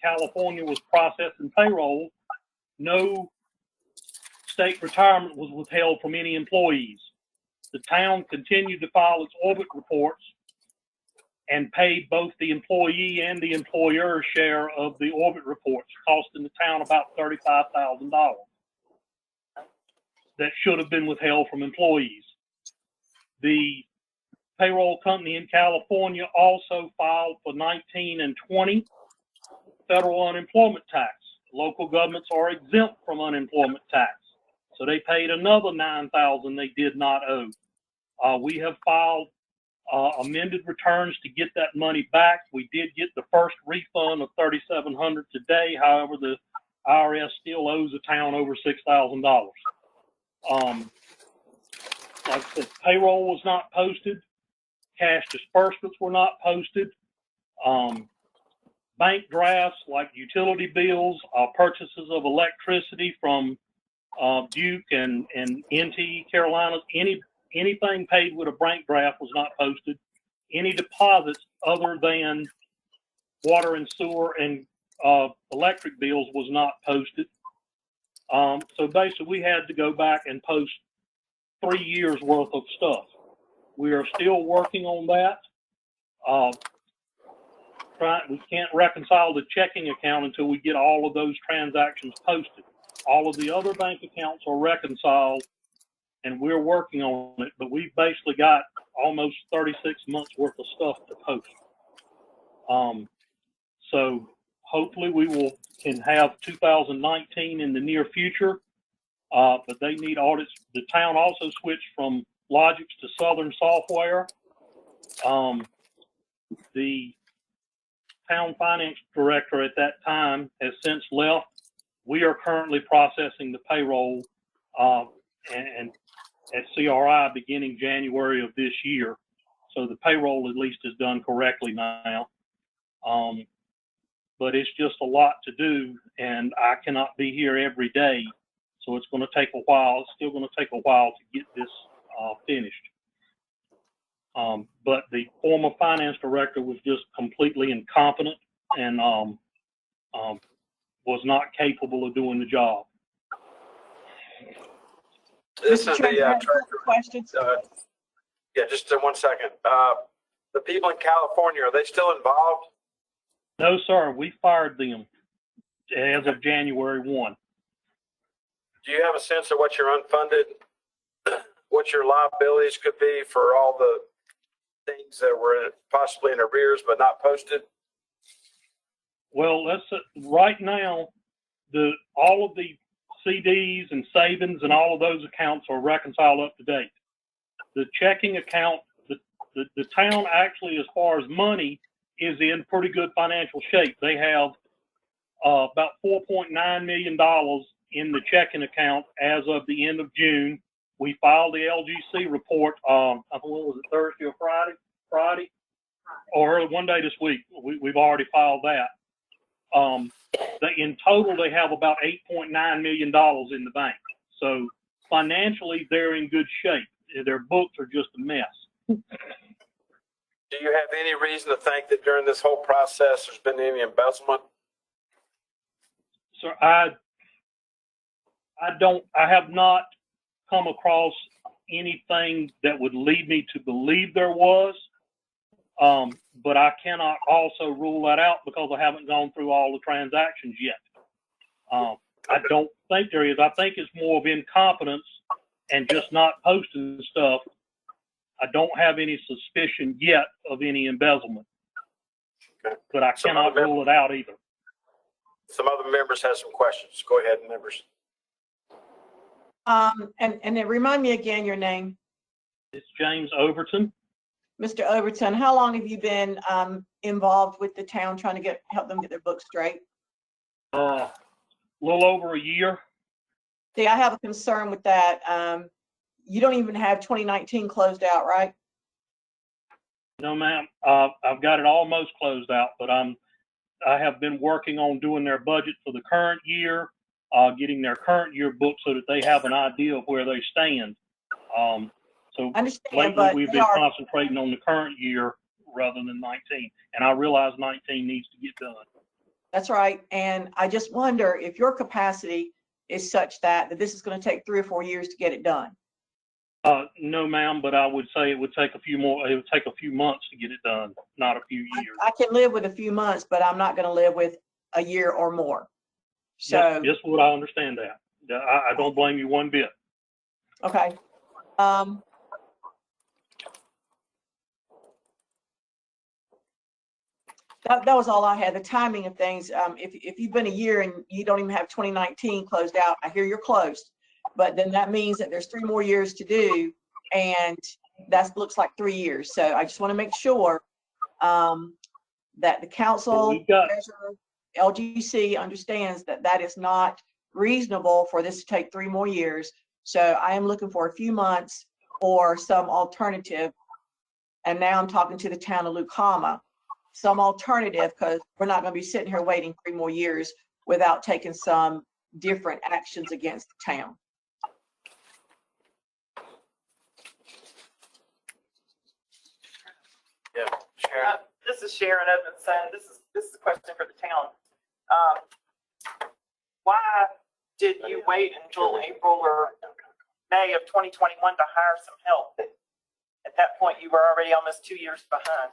California was processing payroll, no state retirement was withheld from any employees. The town continued to file its audit reports and paid both the employee and the employer's share of the audit reports, costing the town about $35,000 that should have been withheld from employees. The payroll company in California also filed for 19 and 20 federal unemployment tax. Local governments are exempt from unemployment tax, so they paid another $9,000 they did not owe. We have filed amended returns to get that money back. We did get the first refund of $3,700 today. However, the IRS still owes the town over $6,000. Like I said, payroll was not posted. Cash disbursements were not posted. Bank drafts like utility bills, purchases of electricity from Duke and NT Carolinas, anything paid with a bank draft was not posted. Any deposits other than water and sewer and electric bills was not posted. So basically we had to go back and post 3 years worth of stuff. We are still working on that. We can't reconcile the checking account until we get all of those transactions posted. All of the other bank accounts are reconciled, and we're working on it, but we've basically got almost 36 months worth of stuff to post. So hopefully we can have 2019 in the near future, but they need audits. The town also switched from Logix to Southern Software. The town finance director at that time has since left. We are currently processing the payroll and at CRI beginning January of this year. So the payroll at least is done correctly now. But it's just a lot to do, and I cannot be here every day. So it's going to take a while. It's still going to take a while to get this finished. But the former finance director was just completely incompetent and was not capable of doing the job. This is the questions. Yeah, just 1 second. The people in California, are they still involved? No, sir. We fired them as of January 1. Do you have a sense of what your unfunded, what your liabilities could be for all the things that were possibly in arrears but not posted? Well, right now, all of the CDs and savings and all of those accounts are reconciled up to date. The checking account, the town actually, as far as money, is in pretty good financial shape. They have about $4.9 million in the checking account as of the end of June. We filed the LGC report, I think, what was it, Thursday or Friday? Or one day this week. We've already filed that. In total, they have about $8.9 million in the bank. So financially, they're in good shape. Their books are just a mess. Do you have any reason to think that during this whole process there's been any embezzlement? So I have not come across anything that would lead me to believe there was. But I cannot also rule that out because I haven't gone through all the transactions yet. I don't think there is. I think it's more of incompetence and just not posting stuff. I don't have any suspicion yet of any embezzlement, but I cannot rule it out either. Some other members have some questions. Go ahead, members. And then remind me again your name. It's James Overton. Mr. Overton, how long have you been involved with the town trying to help them get their books straight? A little over a year. See, I have a concern with that. You don't even have 2019 closed out, right? No, ma'am. I've got it almost closed out, but I have been working on doing their budget for the current year, getting their current year book so that they have an idea of where they stand. So lately we've been concentrating on the current year rather than 19, and I realize 19 needs to get done. That's right, and I just wonder if your capacity is such that this is going to take 3 or 4 years to get it done. No, ma'am, but I would say it would take a few months to get it done, not a few years. I can live with a few months, but I'm not going to live with a year or more. So just what I understand that. I don't blame you one bit. Okay. That was all I had. The timing of things. If you've been a year and you don't even have 2019 closed out, I hear you're closed. But then that means that there's 3 more years to do, and that looks like 3 years. So I just want to make sure that the council, treasurer, LGC understands that that is not reasonable for this to take 3 more years. So I am looking for a few months or some alternative. And now I'm talking to the town of Lucama, some alternative, because we're not going to be sitting here waiting 3 more years without taking some different actions against the town. Yeah, this is Sharon Edmondson. This is a question for the town. Why did you wait until April or May of 2021 to hire some help? At that point, you were already almost 2 years behind.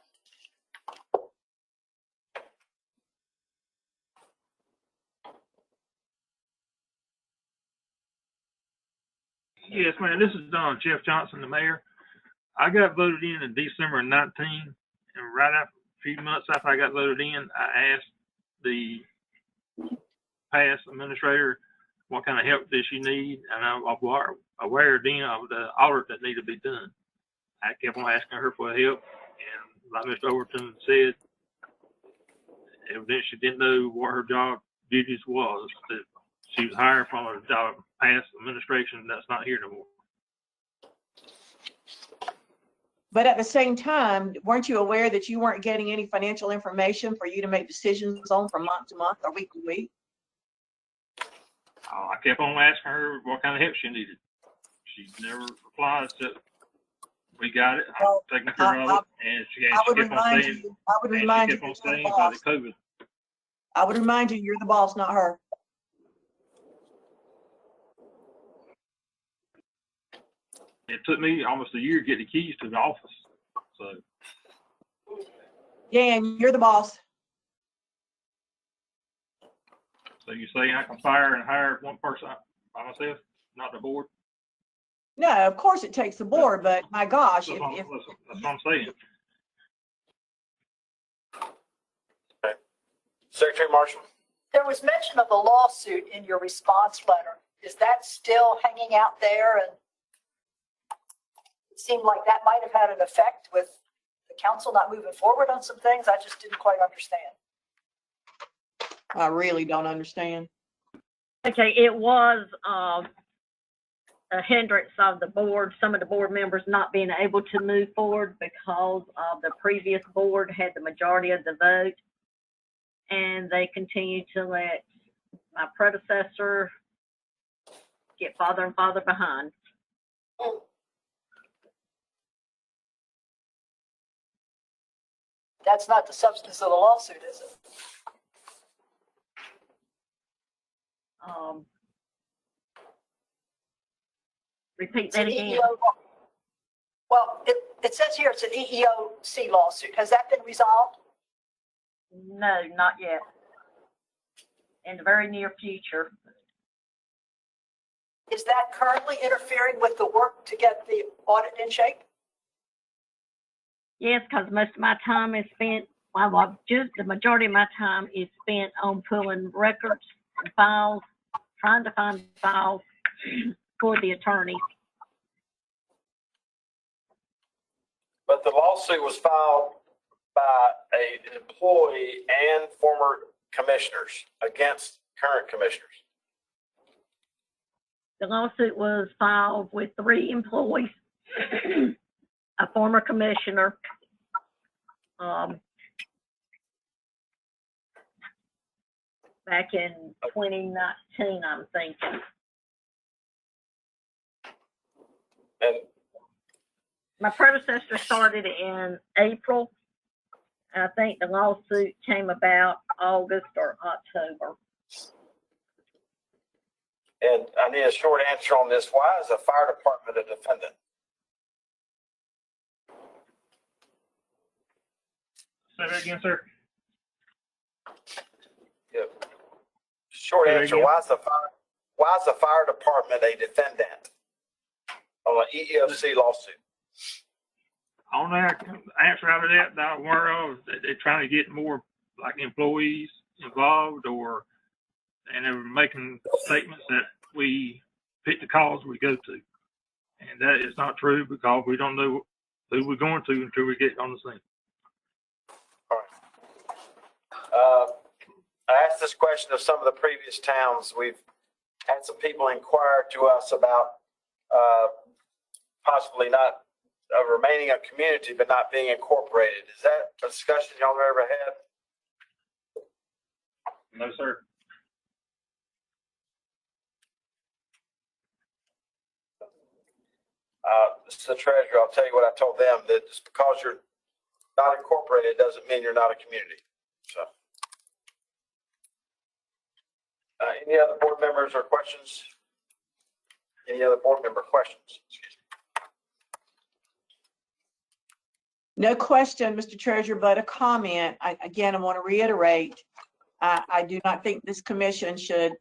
Yes, man, this is Jeff Johnson, the mayor. I got voted in December of 19, and right after a few months after I got voted in, I asked the past administrator what kind of help did she need, and I was aware then of the audit that needed to be done. I kept on asking her for help, and like Mr. Overton said, evidently she didn't know what her job duties was. That she was hired from a job past administration that's not here no more. But at the same time, weren't you aware that you weren't getting any financial information for you to make decisions on from month to month or week to week? I kept on asking her what kind of help she needed. She never replied, so we got it. Well, I'm taking care of it. And she kept on saying, about the COVID. I would remind you, you're the boss, not her. It took me almost a year to get the keys to the office. So. Dan, you're the boss. So you say I can fire and hire one person by myself, not the board? No, of course it takes the board, but my gosh. That's what I'm saying. Okay. Secretary Marshall? There was mention of a lawsuit in your response letter. Is that still hanging out there? And it seemed like that might have had an effect with the council not moving forward on some things. I just didn't quite understand. I really don't understand. Okay, it was a hindrance of the board, some of the board members not being able to move forward because of the previous board had the majority of the vote. And they continued to let my predecessor get farther and farther behind. That's not the substance of the lawsuit, is it? Repeat that again. Well, it says here it's an EEOC lawsuit. Has that been resolved? No, not yet. In the very near future. Is that currently interfering with the work to get the audit in shape? Yes, because most of my time is spent, well, just the majority of my time is spent on pulling records and files, trying to find files for the attorneys. But the lawsuit was filed by an employee and former commissioners against current commissioners. The lawsuit was filed with 3 employees, a former commissioner, back in 2019, I'm thinking. And my predecessor started in April. I think the lawsuit came about August or October. And I need a short answer on this. Why is the fire department a defendant? Say that again, sir. Yep. Short answer. Why is the fire department a defendant on an EEOC lawsuit? On that answer out of that I'm aware of, they're trying to get more like employees involved, and they were making statements that we pick the calls we go to, and that is not true because we don't know who we're going to until we get on the scene. All right. I asked this question of some of the previous towns. We've had some people inquire to us about possibly not remaining a community but not being incorporated. Is that a discussion y'all have ever had? No, sir. This is the treasurer. I'll tell you what I told them, that just because you're not incorporated doesn't mean you're not a community. So, any other board members or questions? Any other board member questions? Excuse me. No question, Mr. Treasurer, but a comment. Again, I want to reiterate, I do not think this commission should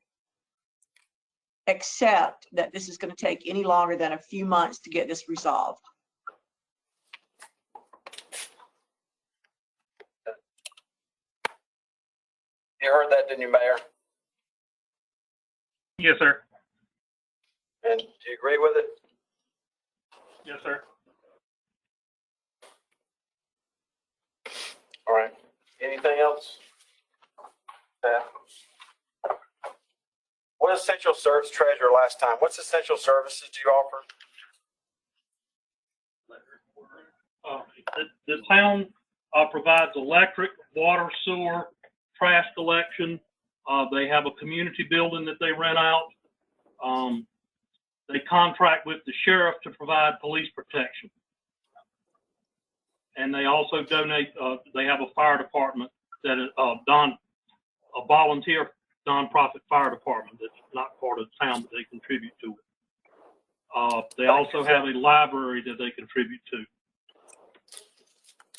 accept that this is going to take any longer than a few months to get this resolved. You heard that, didn't you, Mayor? Yes, sir. And do you agree with it? Yes, sir. All right. Anything else? What essential service, Treasurer, last time? What's essential services do you offer? The town provides electric, water, sewer, trash collection. They have a community building that they rent out. They contract with the sheriff to provide police protection. And they also donate, they have a fire department that is a volunteer nonprofit fire department that's not part of the town, but they contribute to it. They also have a library that they contribute to.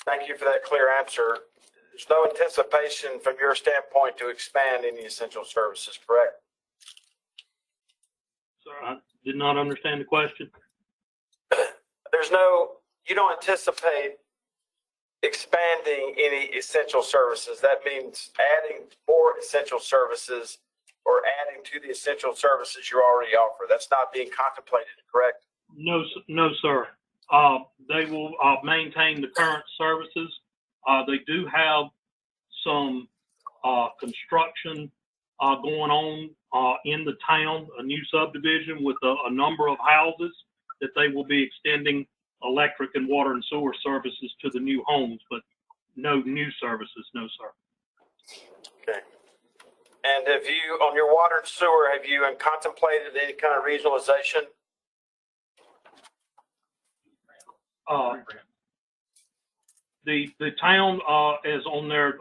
Thank you for that clear answer. There's no anticipation from your standpoint to expand any essential services, correct? Sorry, I did not understand the question. You don't anticipate expanding any essential services. That means adding more essential services or adding to the essential services you already offer. That's not being contemplated, correct? No, sir. They will maintain the current services. They do have some construction going on in the town, a new subdivision with a number of houses that they will be extending electric and water and sewer services to the new homes, but no new services, no, sir. Okay. And have you, on your water and sewer, have you contemplated any kind of regionalization? The town is on their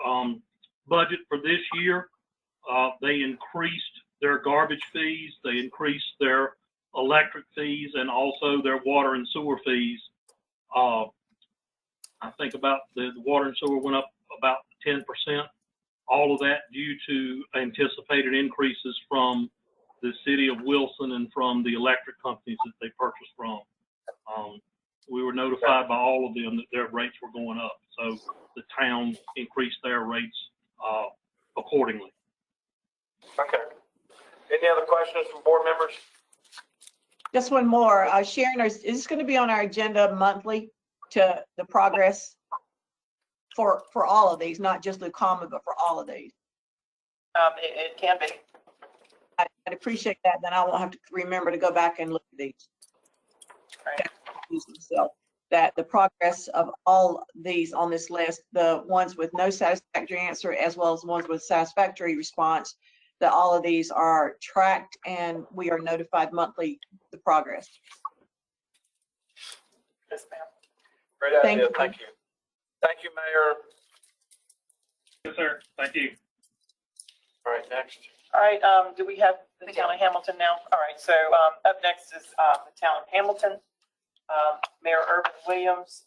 budget for this year. They increased their garbage fees, they increased their electric fees, and also their water and sewer fees. I think about the water and sewer went up about 10%. All of that due to anticipated increases from the city of Wilson and from the electric companies that they purchased from. We were notified by all of them that their rates were going up, so the town increased their rates accordingly. Okay. Any other questions from board members? Just one more. Sharon, is this going to be on our agenda monthly to the progress for all of these, not just the common, but for all of these? It can be. I'd appreciate that. Then I won't have to remember to go back and look at these. Right. So that the progress of all these on this list, the ones with no satisfactory answer as well as the ones with satisfactory response, that all of these are tracked and we are notified monthly the progress. Yes, ma'am. Great idea. Thank you. Thank you, Mayor. Yes, sir. Thank you. All right, next. All right, do we have the town of Hamilton now? All right, so up next is the town of Hamilton. Mayor Irvin Williams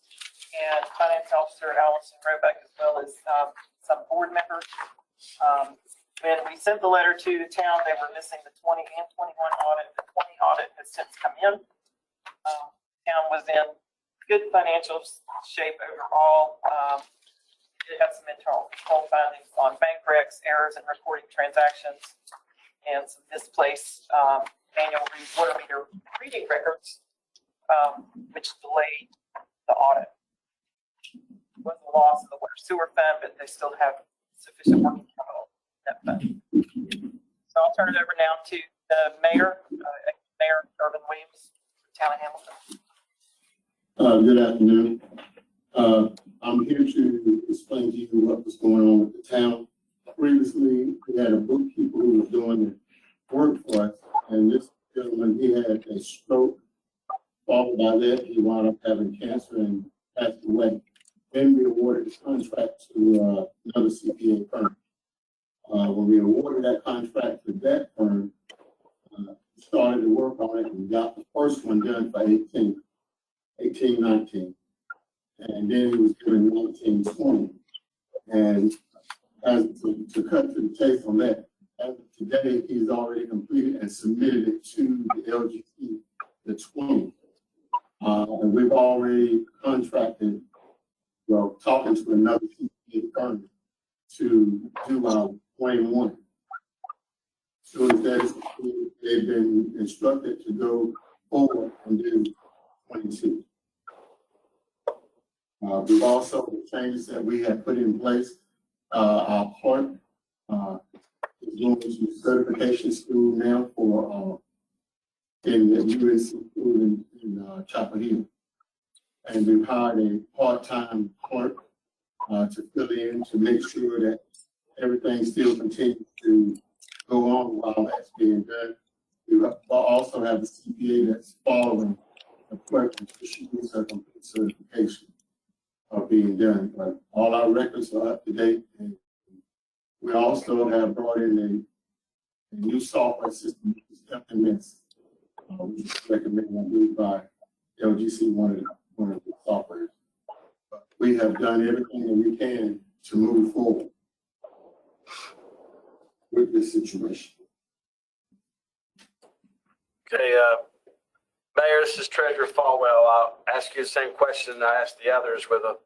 and Finance Officer Allison Roebuck, as well as some board members. When we sent the letter to the town, they were missing the 20 and 21 audit. The 20 audit has since come in. Town was in good financial shape overall. It had some internal control findings on bank recs, errors in recording transactions, and some misplaced manual water meter reading records, which delayed the audit. It wasn't a loss of the water sewer fund, but they still have sufficient working capital in that fund. So I'll turn it over now to the mayor, Mayor Irvin Williams, town of Hamilton. Good afternoon. I'm here to explain to you what was going on with the town. Previously, we had a bookkeeper who was doing the work for us, and this gentleman, he had a stroke. Followed by that, he wound up having cancer and passed away. Then we awarded the contract to another CPA firm. When we awarded that contract to that firm, we started to work on it and got the first one done for 18, 19. and then he was given 1920. And as to cut to the chase on that, as of today, he's already completed and submitted it to the LGC, the 20. And we've already contracted, well, talking to another CPA firm to do our 21. So that is, they've been instructed to go forward and do 22. We've also, the changes that we have put in place, our part is going to certification school now for in the UNC school in Chapel Hill. And we've hired a part-time clerk to fill in to make sure that everything still continues to go on while that's being done. We also have a CPA that's following the clerk until she gets her complete certification of being done. But all our records are up to date. And we also have brought in a new software system, which is FMS, which is recommended by LGC, one of the software. But we have done everything that we can to move forward with this situation. Okay, Mayor, this is Treasurer Falwell. I'll ask you the same question I asked the others. With a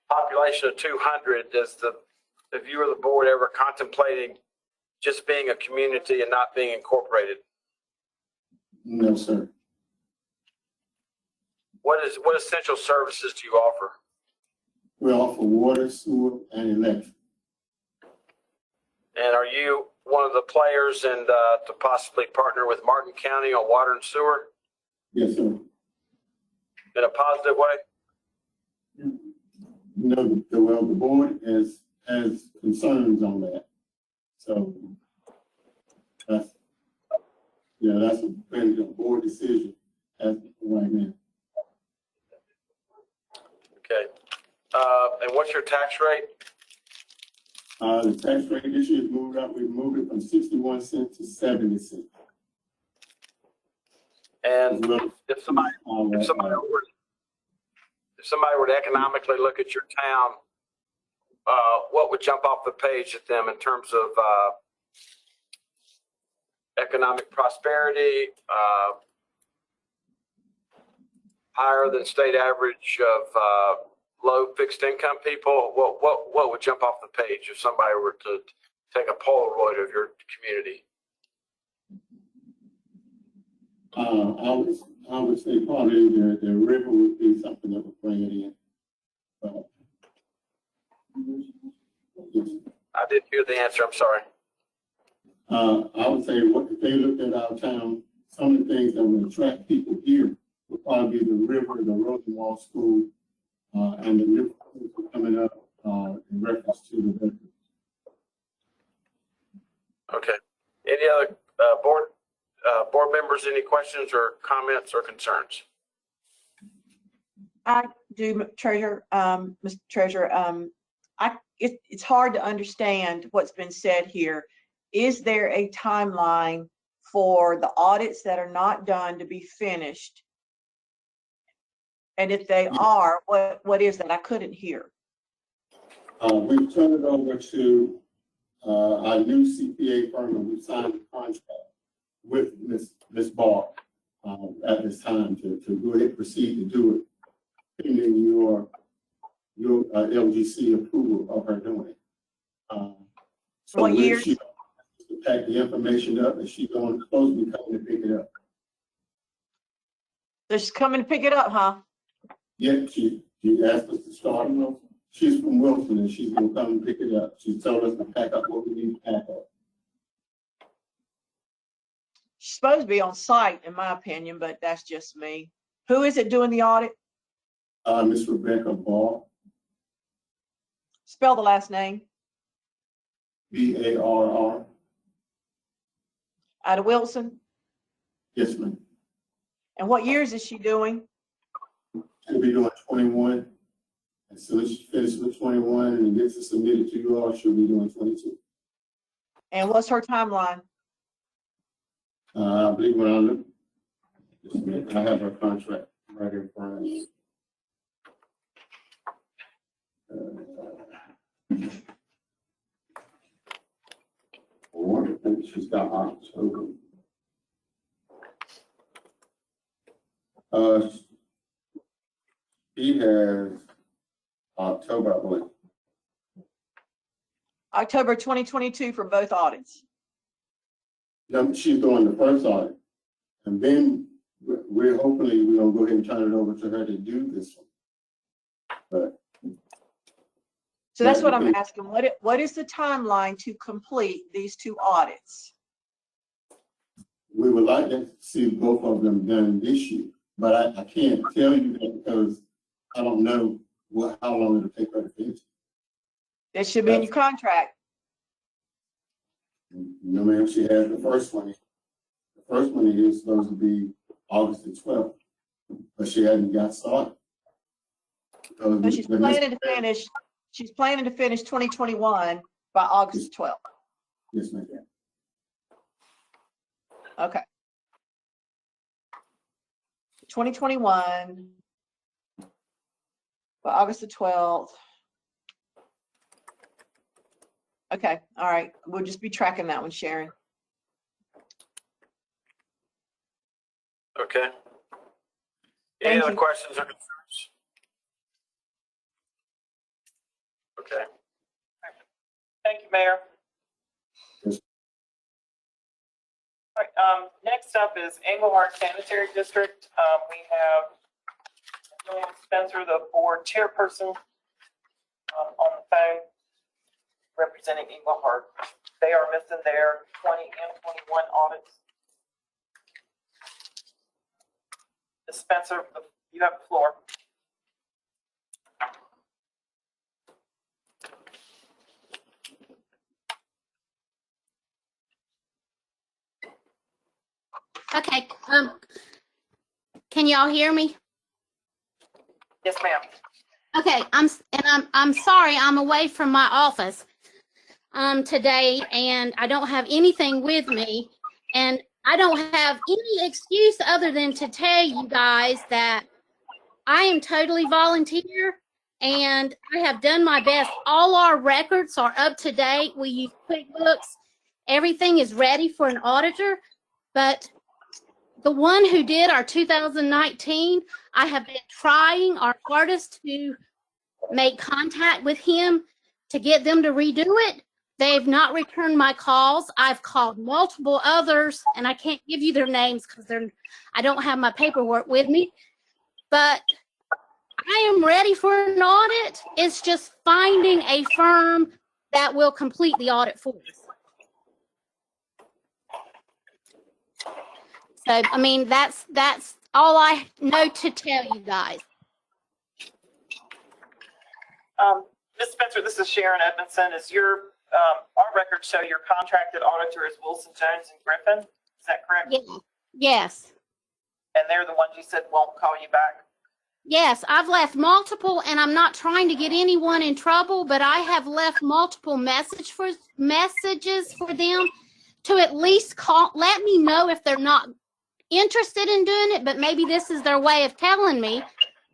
population of 200, does the view of the board ever contemplating just being a community and not being incorporated? No, sir. What essential services do you offer? We offer water, sewer, and electric. And are you one of the players and to possibly partner with Martin County on water and sewer? Yes, sir. In a positive way? No, well, the board has concerns on that. So that's a board decision as of right now. Okay. And what's your tax rate? The tax rate this year is moved up. We moved it from 61 cents to 70 cents. And if somebody were to economically look at your town, what would jump off the page at them in terms of economic prosperity, higher than state average of low fixed income people? What would jump off the page if somebody were to take a Polaroid of your community? I would say probably the river would be something that would bring it in. I didn't hear the answer. I'm sorry. I would say if they looked at our town, some of the things that would attract people here would probably be the river, the Rosenwald School, and the river coming up in reference to the veterans. Okay. Any other board members, any questions or comments or concerns? I do, Treasurer, Mr. Treasurer. It's hard to understand what's been said here. Is there a timeline for the audits that are not done to be finished? And if they are, what is that? I couldn't hear. We've turned it over to our new CPA firm, and we've signed a contract with Ms. Barr at this time to go ahead and proceed to do it, pending your LGC approval of her doing it. So what year? She to pack the information up, and she's supposed to be coming to pick it up. So she's coming to pick it up, huh? Yeah, she asked us to start. She's from Wilson, and she's gonna come and pick it up. She told us to pack up what we need to pack up. She's supposed to be on site, in my opinion, but that's just me. Who is it doing the audit? Miss Rebecca Barr. Spell the last name. B-A-R-R. Out of Wilson? Yes, ma'am. And what years is she doing? She'll be doing 21. As soon as she finishes with 21 and gets it submitted to you all, she'll be doing 22. And what's her timeline? I believe when I look, I have her contract right in front of me. I think she's got October. She has October, I believe. October 2022 for both audits. No, she's doing the first audit. And then we're hopefully, we're gonna go ahead and turn it over to her to do this one. But. So that's what I'm asking. What is the timeline to complete these two audits? We would like to see both of them done this year, but I can't tell you that because I don't know how long it'll take her to finish. It should be in your contract. No, ma'am, she has the first one. The first one is supposed to be August the 12th, but she hasn't got started. So she's planning to finish. She's planning to finish 2021 by August 12th. Yes, ma'am. Okay. 2021 by August the 12th. Okay, all right. We'll just be tracking that one, Sharon. Okay. Any other questions or concerns? Okay. Thank you, Mayor. All right, next up is Inglewood Sanitary District. We have William Spencer, the board chairperson, on the phone representing Inglewood. They are missing their 20 and 21 audits. Ms. Spencer, you have the floor. Okay, can y'all hear me? Yes, ma'am. Okay, I'm sorry, I'm away from my office today, and I don't have anything with me, and I don't have any excuse other than to tell you guys that I am totally volunteer, and I have done my best. All our records are up to date. We use QuickBooks. Everything is ready for an auditor, but the one who did our 2019, I have been trying our hardest to make contact with him to get them to redo it. They've not returned my calls. I've called multiple others, and I can't give you their names because I don't have my paperwork with me. But I am ready for an audit. It's just finding a firm that will complete the audit for us. So, I mean, that's all I know to tell you guys. Ms. Spencer, this is Sharon Edmondson. Is your our records show your contracted auditor is Wilson, Jones, and Griffin? Is that correct? Yeah. Yes. And they're the ones you said won't call you back? Yes, I've left multiple, and I'm not trying to get anyone in trouble, but I have left multiple messages for them to at least let me know if they're not interested in doing it, but maybe this is their way of telling me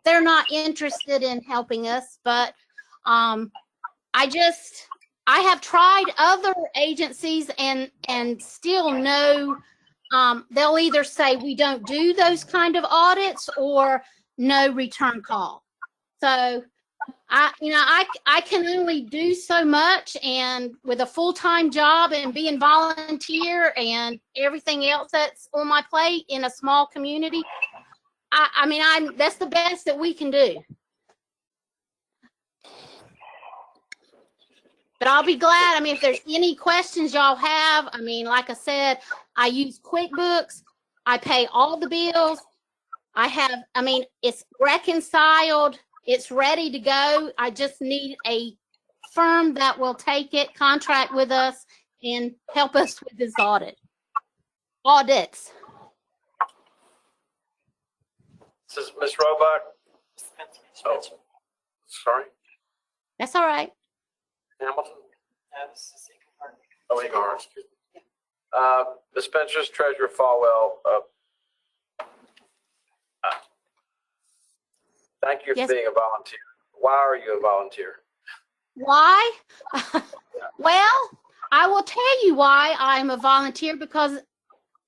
they're not interested in helping us. But I have tried other agencies and still no, they'll either say we don't do those kind of audits or no return call. So I can only do so much, and with a full-time job and being volunteer and everything else that's on my plate in a small community, that's the best that we can do. But I'll be glad. If there's any questions y'all have, like I said, I use QuickBooks. I pay all the bills. It's reconciled. It's ready to go. I just need a firm that will take it, contract with us, and help us with this audits. This is Ms. Roebuck. Oh, sorry. That's all right. Hamilton? This is Inglewood. Oh, Inglewood, excuse me. Ms. Spencer's Treasurer Falwell. Thank you for being a volunteer. Why are you a volunteer? Why? Well, I will tell you why I'm a volunteer, because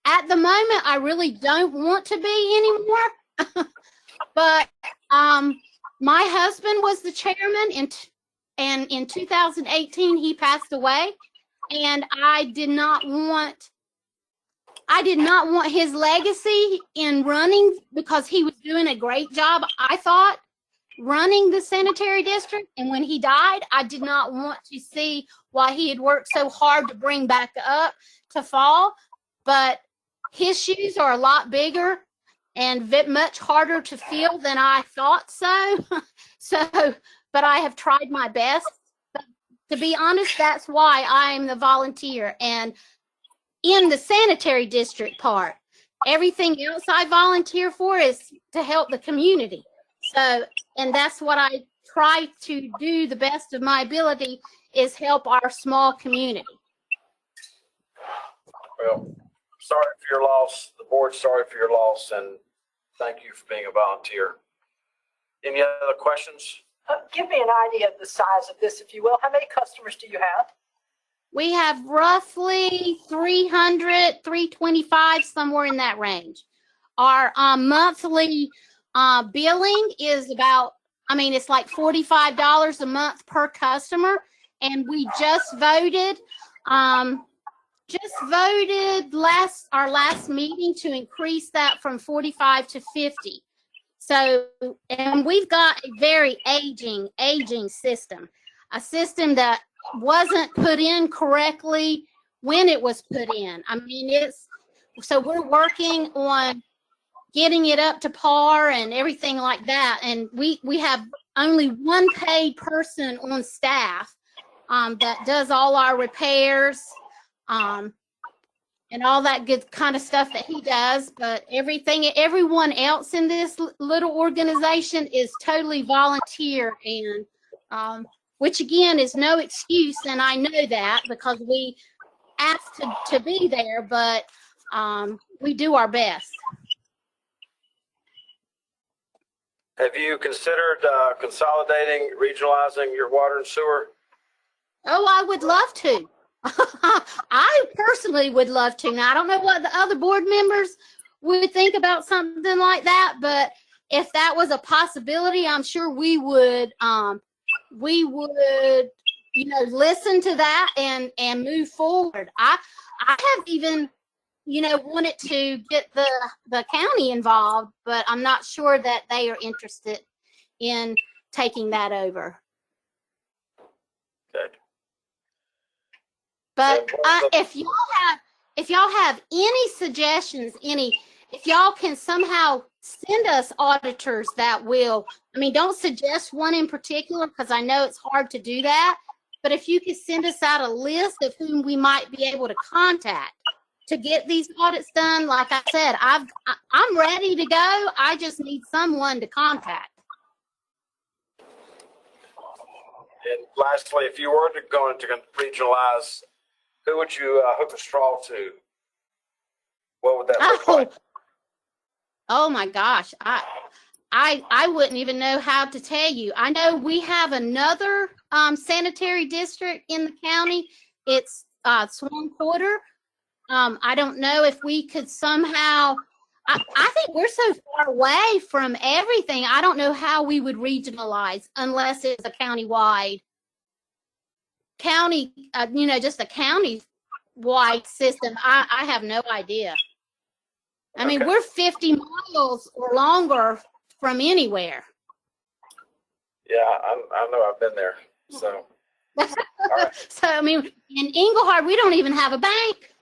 at the moment I really don't want to be anymore. But my husband was the chairman, and in 2018 he passed away, and I did not want his legacy in running, because he was doing a great job, I thought, running the sanitary district. And when he died, I did not want to see why he had worked so hard to bring back up to fall. But his shoes are a lot bigger and much harder to fill than I thought so. But I have tried my best. But to be honest, that's why I'm the volunteer. And in the sanitary district part, everything else I volunteer for is to help the community. So, and that's what I try to do the best of my ability, is help our small community. Well, sorry for your loss. The board's sorry for your loss, and thank you for being a volunteer. Any other questions? Give me an idea of the size of this, if you will. How many customers do you have? We have roughly 300, 325, somewhere in that range. Our monthly billing is about, it's like $45 a month per customer. And we just voted our last meeting to increase that from 45 to 50. So, and we've got a very aging system, a system that wasn't put in correctly when it was put in. So we're working on getting it up to par and everything like that. And we have only one paid person on staff that does all our repairs and all that good kind of stuff that he does. But everyone else in this little organization is totally volunteer, and which again is no excuse. And I know that because we asked to be there, but we do our best. Have you considered consolidating, regionalizing your water and sewer? Oh, I would love to. I personally would love to. Now, I don't know what the other board members would think about something like that, but if that was a possibility, I'm sure we would listen to that and move forward. I have even, wanted to get the county involved, but I'm not sure that they are interested in taking that over. Okay. But if y'all have any suggestions, if y'all can somehow send us auditors that will, don't suggest one in particular, because I know it's hard to do that. But if you could send us out a list of whom we might be able to contact to get these audits done, like I said, I'm ready to go. I just need someone to contact. And lastly, if you were to go into regionalize, who would you hook a straw to? What would that look like? Oh my gosh. I wouldn't even know how to tell you. I know we have another sanitary district in the county. It's Swan. I don't know if we could somehow, I think we're so far away from everything. I don't know how we would regionalize unless it's a county-wide just a county-wide system. I have no idea. Okay. We're 50 miles or longer from anywhere. Yeah, I know. I've been there. So, all right. So, in Inglewood, we don't even have a bank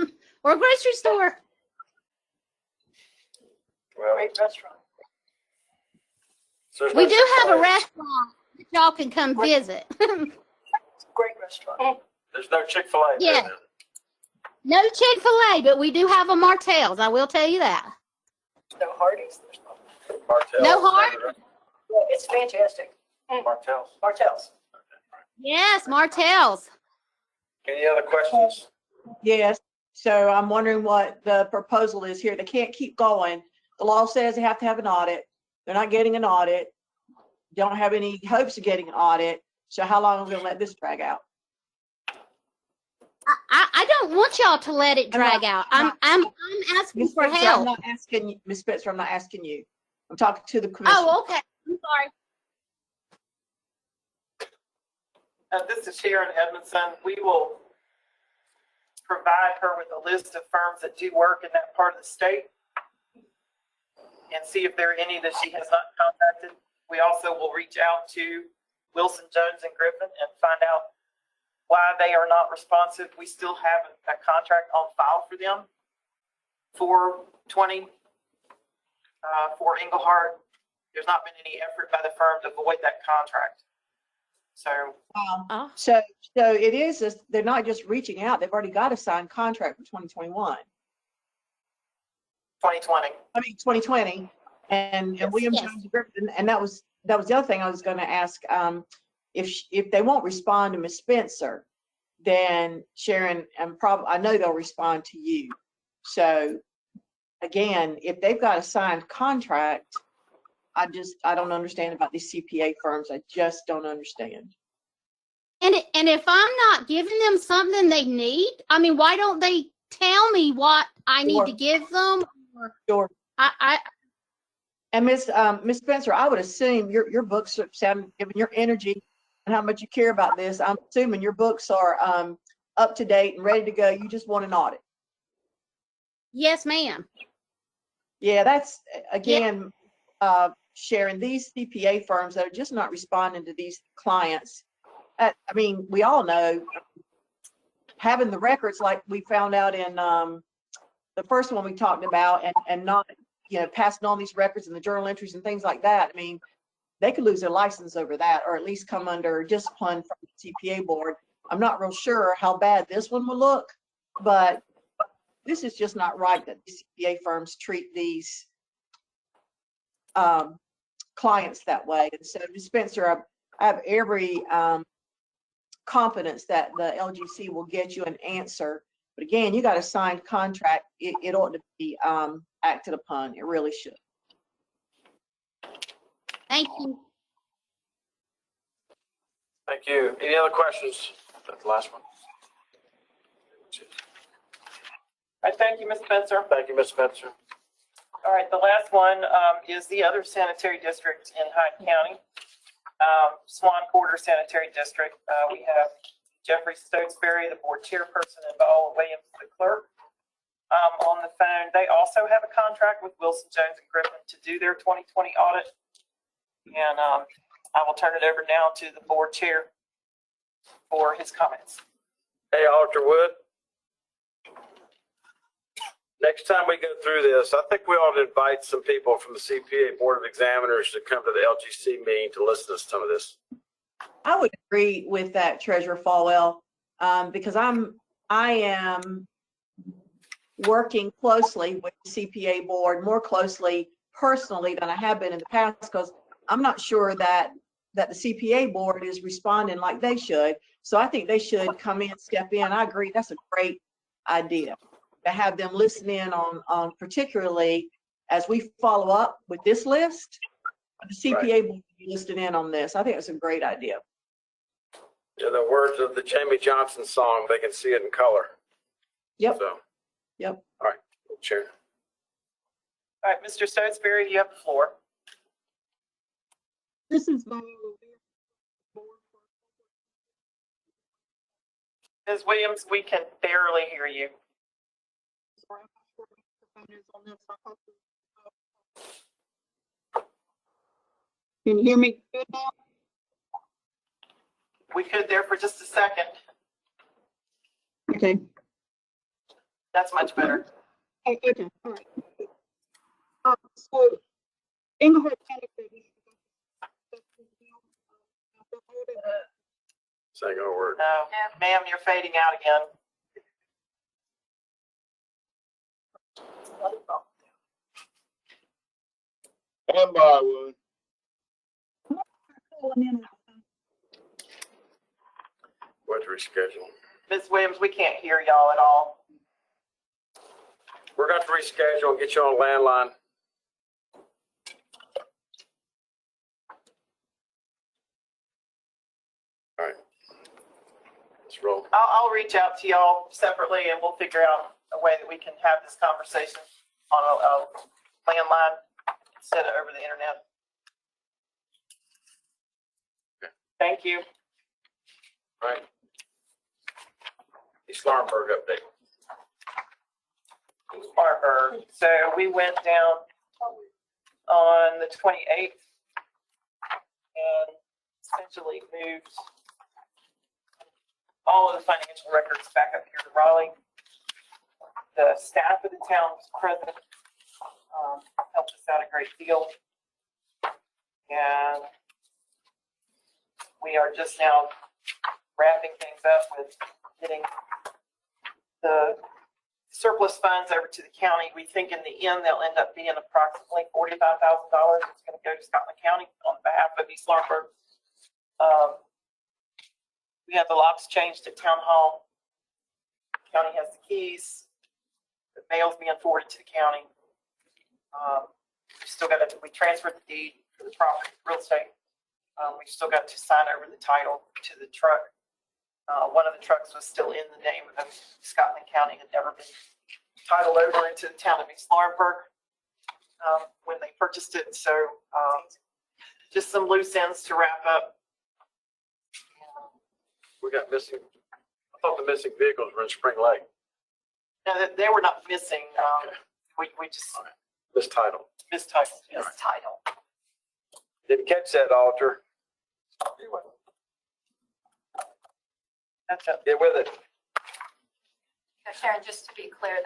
or a grocery store. Well, Great restaurant. So we do have a restaurant that y'all can come visit. Great restaurant. There's no Chick-fil-A. Yeah. There, No Chick-fil-A, but we do have a Martell's. I will tell you that. No Hardee's. Martell's. No Hardee's. Yeah, it's fantastic. Martell's. Martell's. Yes, Martell's. Any other questions? Yes. So I'm wondering what the proposal is here. They can't keep going. The law says they have to have an audit. They're not getting an audit. Don't have any hopes of getting an audit. So how long are we gonna let this drag out? I don't want y'all to let it drag out. I'm asking Ms. for Spencer, I'm help. not asking you, Ms. Spencer, I'm not asking you. I'm talking to the commission. Oh, okay. I'm sorry. This is Sharon Edmondson. We will provide her with a list of firms that do work in that part of the state and see if there are any that she has not contacted. We also will reach out to Wilson, Jones, and Griffin and find out why they are not responsive. We still have a contract on file for them for 20 for Englehart. There's not been any effort by the firm to void that contract. So, So it is, they're not just reaching out, they've already got a signed contract for 2021. 2020. I mean, 2020, and William Jones and Griffin, and that was the other thing I was going to ask. If they won't respond to Ms. Spencer, then Sharon, and I know they'll respond to you. So again, if they've got a signed contract, I don't understand about these CPA firms. I just don't understand. And if I'm not giving them something they need, I mean, why don't they tell me what I need to give them? Sure. And Miss Spencer, I would assume your books sound, given your energy and how much you care about this, I'm assuming your books are up to date and ready to go. You just want an audit. Yes, ma'am. Yeah, that's again, Sharon, these CPA firms that are just not responding to these clients. I mean, we all know having the records like we found out in the first one we talked about, and not, passing on these records and the journal entries and things like that. I mean, they could lose their license over that, or at least come under discipline from the CPA board. I'm not real sure how bad this one will look, but this is just not right that the CPA firms treat these clients that way. And so, Ms. Spencer, I have every confidence that the LGC will get you an answer. But again, you got a signed contract. It ought to be acted upon. It really should. Thank you. Thank you. Any other questions? That's the last one. All right, thank you, Ms. Spencer. Thank you, Ms. Spencer. All right, the last one is the other sanitary district in Hyde County, Swan Quarter Sanitary District. We have Jeffrey Stokesbury, the board chairperson, and Viola Williams, the clerk, on the phone. They also have a contract with Wilson, Jones, and Griffin to do their 2020 audit. And I will turn it over now to the board chair for his comments. Hey, Auditor Wood. Next time we go through this, I think we ought to invite some people from the CPA Board of Examiners to come to the LGC meeting to listen to some of this. I would agree with that, Treasurer Falwell, because I am working closely with the CPA board, more closely personally than I have been in the past, because I'm not sure that the CPA board is responding like they should. So I think they should come in, step in. I agree. That's a great idea to have them listen in on particularly as we follow up with this list. The CPA board will be listening in on this. I think it's a great idea. In the words of the Jamie Johnson song, they can see it in color. Yep. So. Yep. All right, Chair. All right, Mr. Stokesbury, you have the floor. This is Ms. Williams, we can barely hear you. Can you hear me good now? We could there for just a second. Okay. That's much better. Okay. All right. So, Inglewood County. Second word. No, ma'am, you're fading out again. Stand by, Wood. What to reschedule? Ms. Williams, we can't hear y'all at all. We're going to reschedule and get you on landline. I'll reach out to y'all separately and we'll figure out a way that we can have this conversation on a landline instead of over the internet. Okay. Thank you. All right. East Laurinburg update. Spartanburg. So we went down on the 28th and essentially moved all of the financial records back up here to Raleigh. The staff of the town was present, helped us out a great deal. And we are just now wrapping things up with getting the surplus funds over to the county. We think in the end, they'll end up being approximately $45,000. It's going to go to Scotland County on behalf of East Laurinburg. We have the locks changed at Town Hall. County has the keys. The mail's being forwarded to the county. We transferred the deed for the property, real estate. We still got to sign over the title to the truck. One of the trucks was still in the name of Scotland County, had never been titled over into the town of East Laurinburg when they purchased it. So just some loose ends to wrap up. We got missing, I thought the missing vehicles were in Spring Lake. No, they were not missing. We just Mistitled. mistitled. Title. Didn't catch that, Auditor. That's it. Get with it. Sharon, just to be clear,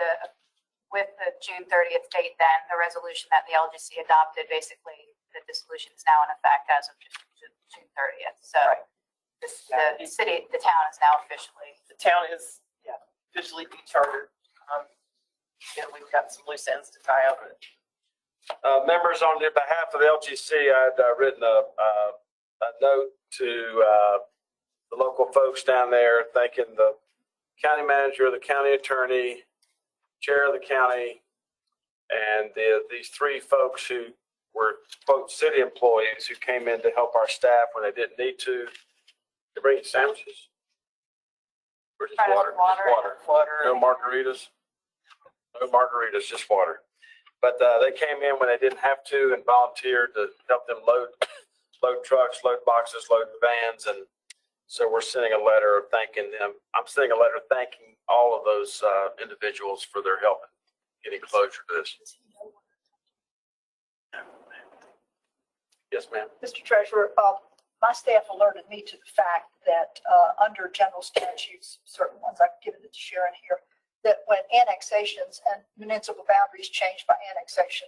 with the June 30th date, then the resolution that the LGC adopted, basically the dissolution is now in effect as of June 30th. So the city, the town is now officially. The town is officially dechartered. We've got some loose ends to tie up. Members, on behalf of the LGC, I had written a note to the local folks down there, thanking the county manager, the county attorney, chair of the county, and these three folks who were, quote, city employees who came in to help our staff when they didn't need to. They bring you sandwiches? Or just water? Just water. No margaritas? No margaritas, just water. But they came in when they didn't have to and volunteered to help them load trucks, load boxes, load vans. And so we're sending a letter of thanking them. I'm sending a letter thanking all of those individuals for their help in getting closure to this. Yes, ma'am. Mr. Treasurer, my staff alerted me to the fact that under general statutes, certain ones, I've given it to Sharon here, that when annexations and municipal boundaries change by annexation,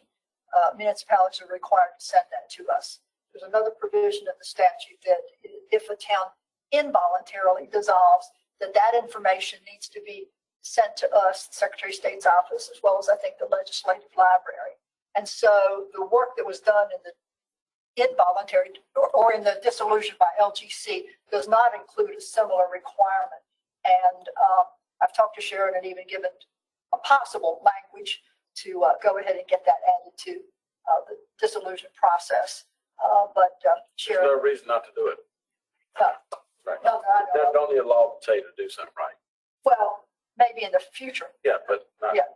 municipalities are required to send that to us. There's another provision in the statute that if a town involuntarily dissolves, that information needs to be sent to us, the Secretary of State's office, as well as I think the Legislative Library. And so the work that was done in the involuntary or in the dissolution by LGC does not include a similar requirement. And I've talked to Sharon and even given a possible language to go ahead and get that added to the dissolution process. But Sharon. There's no reason not to do it. Right. No, Don't need a law to tell you to do something right. Well, maybe in the future. Yeah, but not, yeah.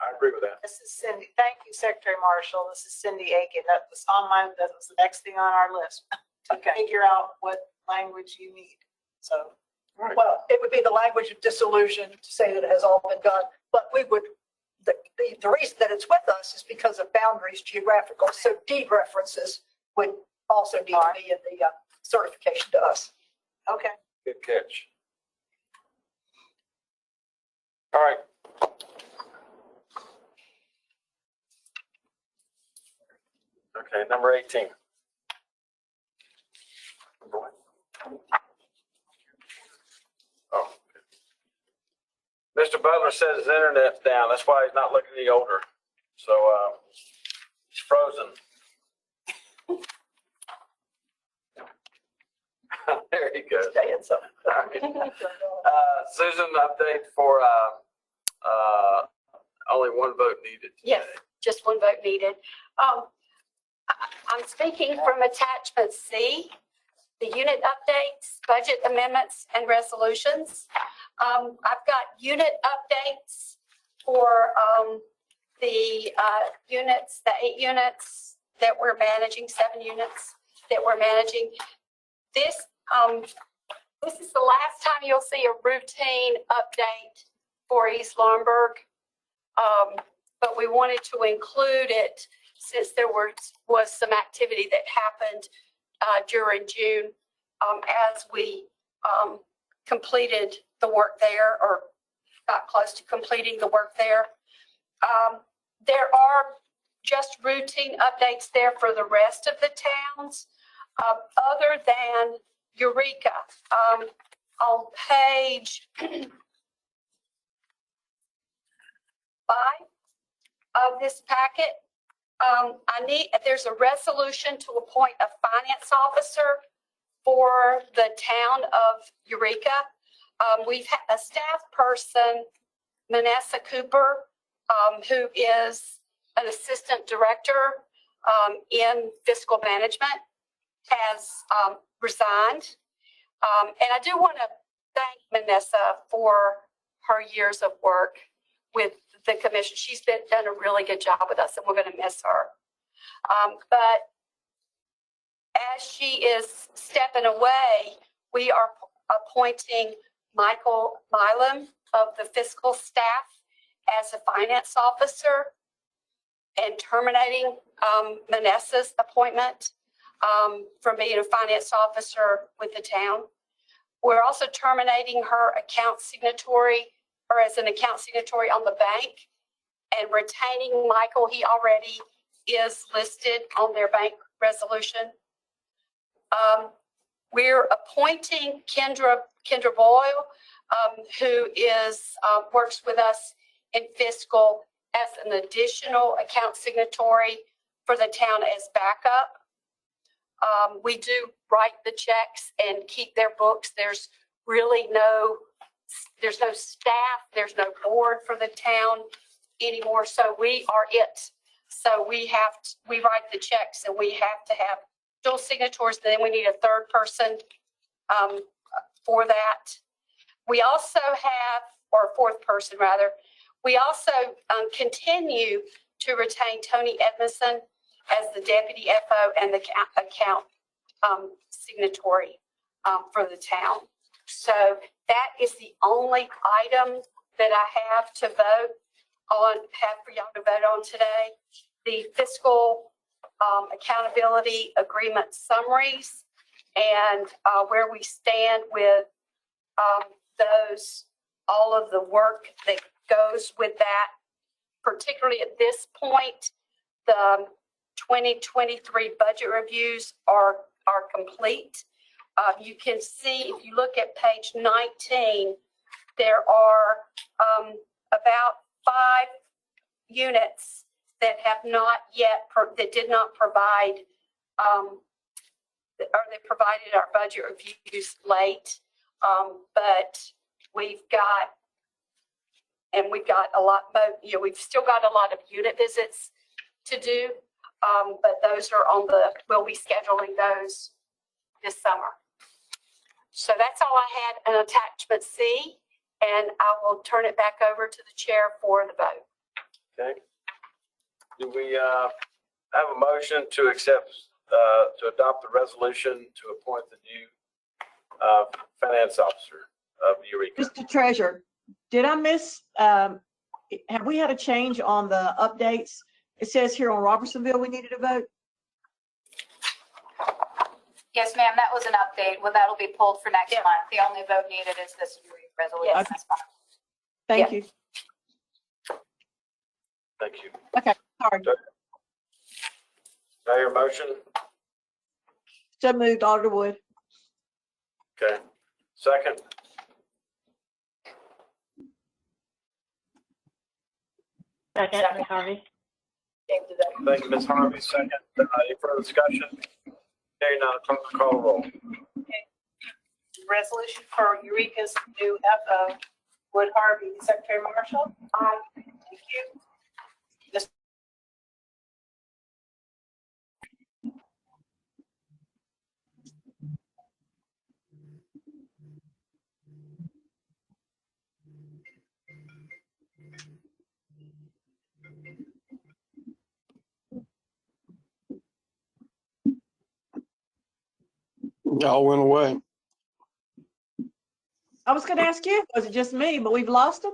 I agree with that. This is Cindy. Thank you, Secretary Marshall. This is Cindy Aiken. That was the next thing on our list to figure out what language you need. So. Right. Well, it would be the language of dissolution to say that it has all been done, but we would, the reason that it's with us is because of boundaries, geographical, so deed references would also need to be in the certification to us. Okay. Good catch. All right. Okay, number 18. Number what? Oh. Mr. Butler says his internet's down. That's why he's not looking any older. So he's frozen. There he goes. Susan, update for only one vote needed. Yes, just one vote needed. I'm speaking from attachment C. the unit updates, budget amendments, and resolutions. I've got unit updates for the units, the 8 units that we're managing, 7 units that we're managing. This is the last time you'll see a routine update for East Laurinburg, but we wanted to include it since there was some activity that happened during June as we completed the work there or got close to completing the work there. There are just routine updates there for the rest of the towns, other than Eureka. On page 5 of this packet, there's a resolution to appoint a finance officer for the town of Eureka. We've had a staff person, Vanessa Cooper, who is an assistant director in fiscal management, has resigned. And I do want to thank Vanessa for her years of work with the commission. She's done a really good job with us, and we're going to miss her. But as she is stepping away, we are appointing Michael Milam of the fiscal staff as a finance officer and terminating Vanessa's appointment from being a finance officer with the town. We're also terminating her account signatory, or as an account signatory on the bank, and retaining Michael. He already is listed on their bank resolution. We're appointing Kendra Boyle, who works with us in fiscal as an additional account signatory for the town as backup. We do write the checks and keep their books. There's really no staff, there's no board for the town anymore, so we are it. So we write the checks, and we have to have dual signators. Then we need a third person for that. We also have, or a fourth person rather, we also continue to retain Tony Edmondson as the deputy FO and the account signatory for the town. So that is the only item that I have to vote on, have for y'all to vote on today. The fiscal accountability agreement summaries and where we stand with all of the work that goes with that. Particularly at this point, the 2023 budget reviews are complete. You can see, if you look at page 19, there are about 5 units that have not yet, that did not provide, or they provided our budget reviews late. But we've got a lot, we've still got a lot of unit visits to do, but those are we'll be scheduling those this summer. So that's all I had on attachment C, and I will turn it back over to the chair for the vote. Okay. Do we have a motion to accept, to adopt the resolution to appoint the new finance officer of Eureka? Mr. Treasurer, did I miss, have we had a change on the updates? It says here on Robertsonville we needed a vote. Yes, ma'am, that was an update. Well, that'll be pulled for next month. The only vote needed is this resolution. Yes. Thank you. Thank you. Okay, sorry. Do I hear a motion? So moved, Auditor Wood. Okay. Second? Second, Ms. Harvey. Thank you, Ms. Harvey. Second. Any further discussion? Hearing none, clerk will call the roll. Resolution for Eureka's new FO, Wood Harvey, Secretary Marshall. Aye. Thank you. Y'all went away. I was gonna ask you, was it just me, but we've lost them?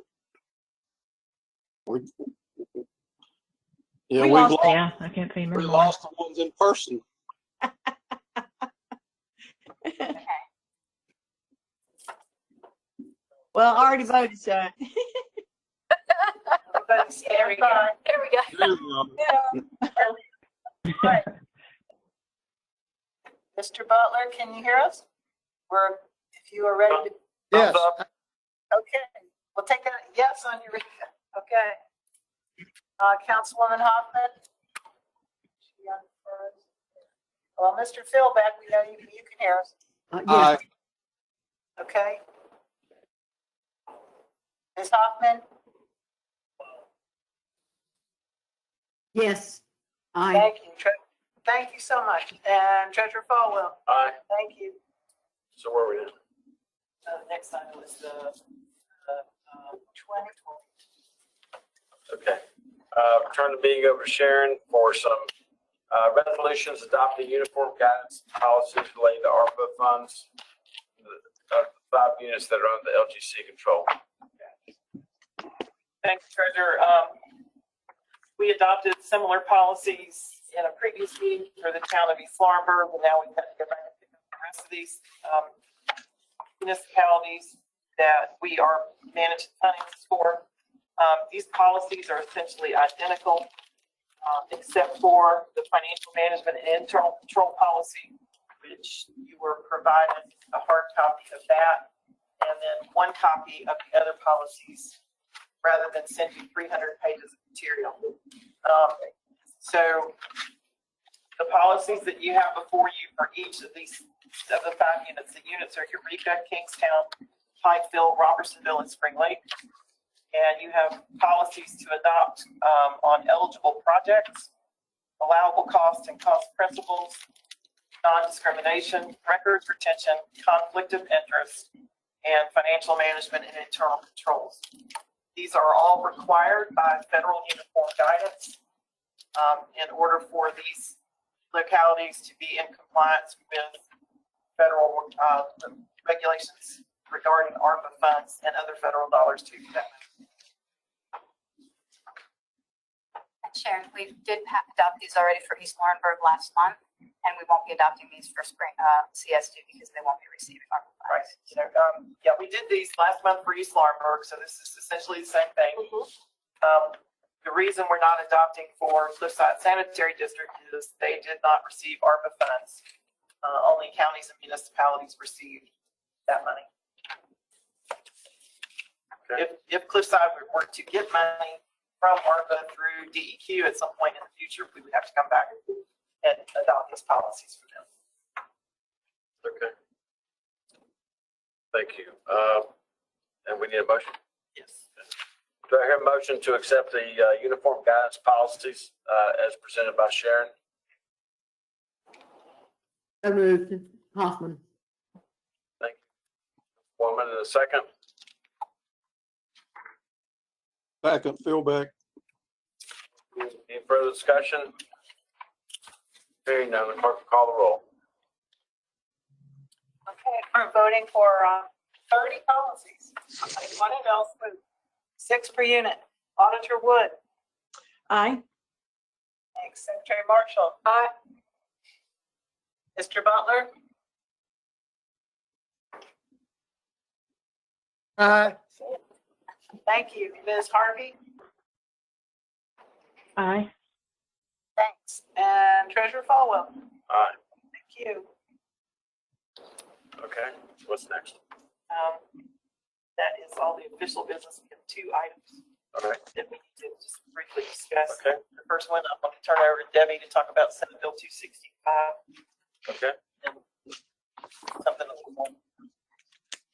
Yeah, We we've lost lost, Yeah, I can't see him we anymore. lost the ones in person. Well, I already voted, so. There we go. There we go. Yeah. Right. Mr. Butler, can you hear us? If you are ready to. Yes. Okay, we'll take a yes on Eureka. Okay. Councilwoman Hoffman? She unfroze. Well, Mr. Philbeck, we know you can hear us. Aye. Okay. Ms. Hoffman? Yes. Aye. Thank you. Thank you so much. And Treasurer Falwell? Aye. Thank you. So where are we now? Next item is the 20. Okay. Turn the meeting over to Sharon for some resolutions adopting uniform guidance policies related to ARPA funds, the 5 units that are under the LGC control. Thanks, Treasurer. We adopted similar policies in a previous meeting for the town of East Laurinburg, and now we've got to go back and pick up the rest of these municipalities that we are managing funding for. These policies are essentially identical, except for the financial management and internal control policy, which you were provided a hard copy of that, and then 1 copy of the other policies, rather than send you 300 pages of material. So the policies that you have before you for each of these of the 5 units, the units are Eureka, Kingstown, Pikeville, Robertsonville, and Spring Lake. And you have policies to adopt on eligible projects, allowable costs and cost principles, non-discrimination, records retention, conflict of interest, and financial management and internal controls. These are all required by federal uniform guidance in order for these localities to be in compliance with federal regulations regarding ARPA funds and other federal dollars too. Sharon, we did adopt these already for East Laurinburg last month, and we won't be adopting these for spring CS2 because they won't be receiving ARPA funds. Right. So, yeah, we did these last month for East Laurinburg, so this is essentially the same thing. The reason we're not adopting for Cliffside Sanitary District is they did not receive ARPA funds. Only counties and municipalities received that money. Okay. If Cliffside were to get money from ARPA through DEQ at some point in the future, we would have to come back and adopt these policies for them. Okay. Thank you. And we need a motion? Yes. Do I hear a motion to accept the uniform guidance policies as presented by Sharon? So moved. Hoffman. Thank you. 1 minute and a second. Second, Philbeck. Any further discussion? Hearing none, the clerk will call the roll. Okay, we're voting for 30 policies. 21 in Ellswood, 6 per unit. Auditor Wood. Aye. Thanks. Secretary Marshall. Aye. Mr. Butler. Aye. Thank you. Ms. Harvey. Aye. Thanks. And Treasurer Falwell. Aye. Thank you. Okay, what's next? That is all the official business. We have 2 items All right. that we need to just briefly discuss. Okay. The first one, I'm going to turn over to Debbie to talk about Senate Bill 265. Okay. And something a little more.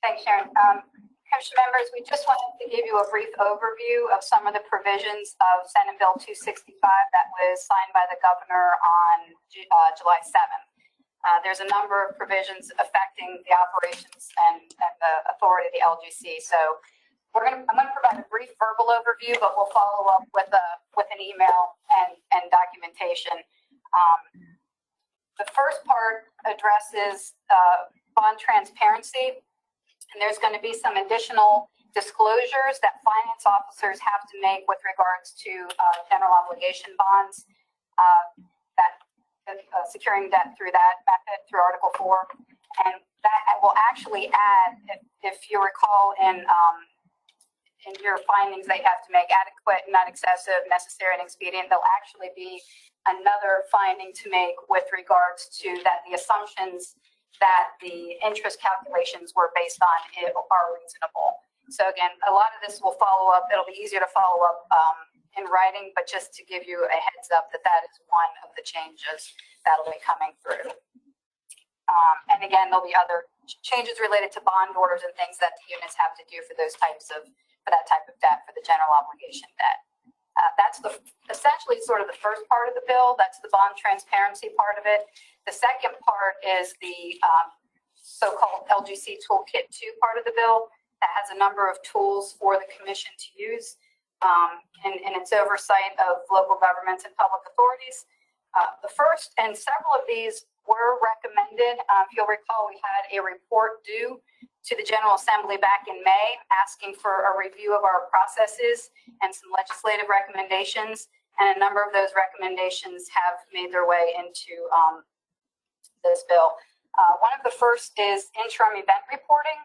Thanks, Sharon. Commission members, we just wanted to give you a brief overview of some of the provisions of Senate Bill 265 that was signed by the governor on July 7th. There's a number of provisions affecting the operations and the authority of the LGC. So I'm going to provide a brief verbal overview, but we'll follow up with an email and documentation. The The first part addresses bond transparency, and there's going to be some additional disclosures that finance officers have to make with regards to general obligation bonds, securing debt through that method, through Article 4. And that will actually add, if you recall in your findings, they have to make adequate, not excessive, necessary, and expedient. There'll actually be another finding to make with regards to that the assumptions that the interest calculations were based on are reasonable. So again, a lot of this will follow up. It'll be easier to follow up in writing, but just to give you a heads up that that is one of the changes that'll be coming through. And again, there'll be other changes related to bond orders and things that the units have to do for those types of, for that type of debt, for the general obligation debt. That's essentially sort of the first part of the bill. That's the bond transparency part of it. The second part is the so-called LGC Toolkit 2 part of the bill that has a number of tools for the commission to use in its oversight of local governments and public authorities. The first and several of these were recommended. If you'll recall, we had a report due to the General Assembly back in May asking for a review of our processes and some legislative recommendations. And a number of those recommendations have made their way into this bill. One of the first is interim event reporting,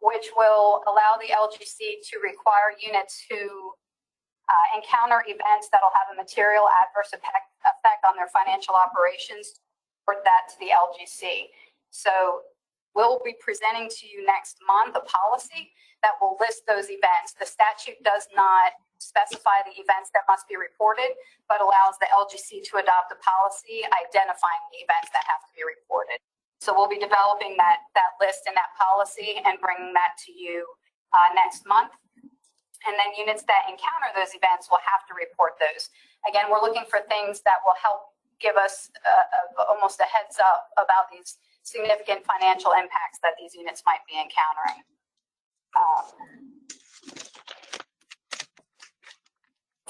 which will allow the LGC to require units who encounter events that will have a material adverse effect on their financial operations, report that to the LGC. So we'll be presenting to you next month a policy that will list those events. The statute does not specify the events that must be reported, but allows the LGC to adopt a policy identifying the events that have to be reported. So we'll be developing that list and that policy and bringing that to you next month. And then units that encounter those events will have to report those. Again, we're looking for things that will help give us almost a heads up about these significant financial impacts that these units might be encountering.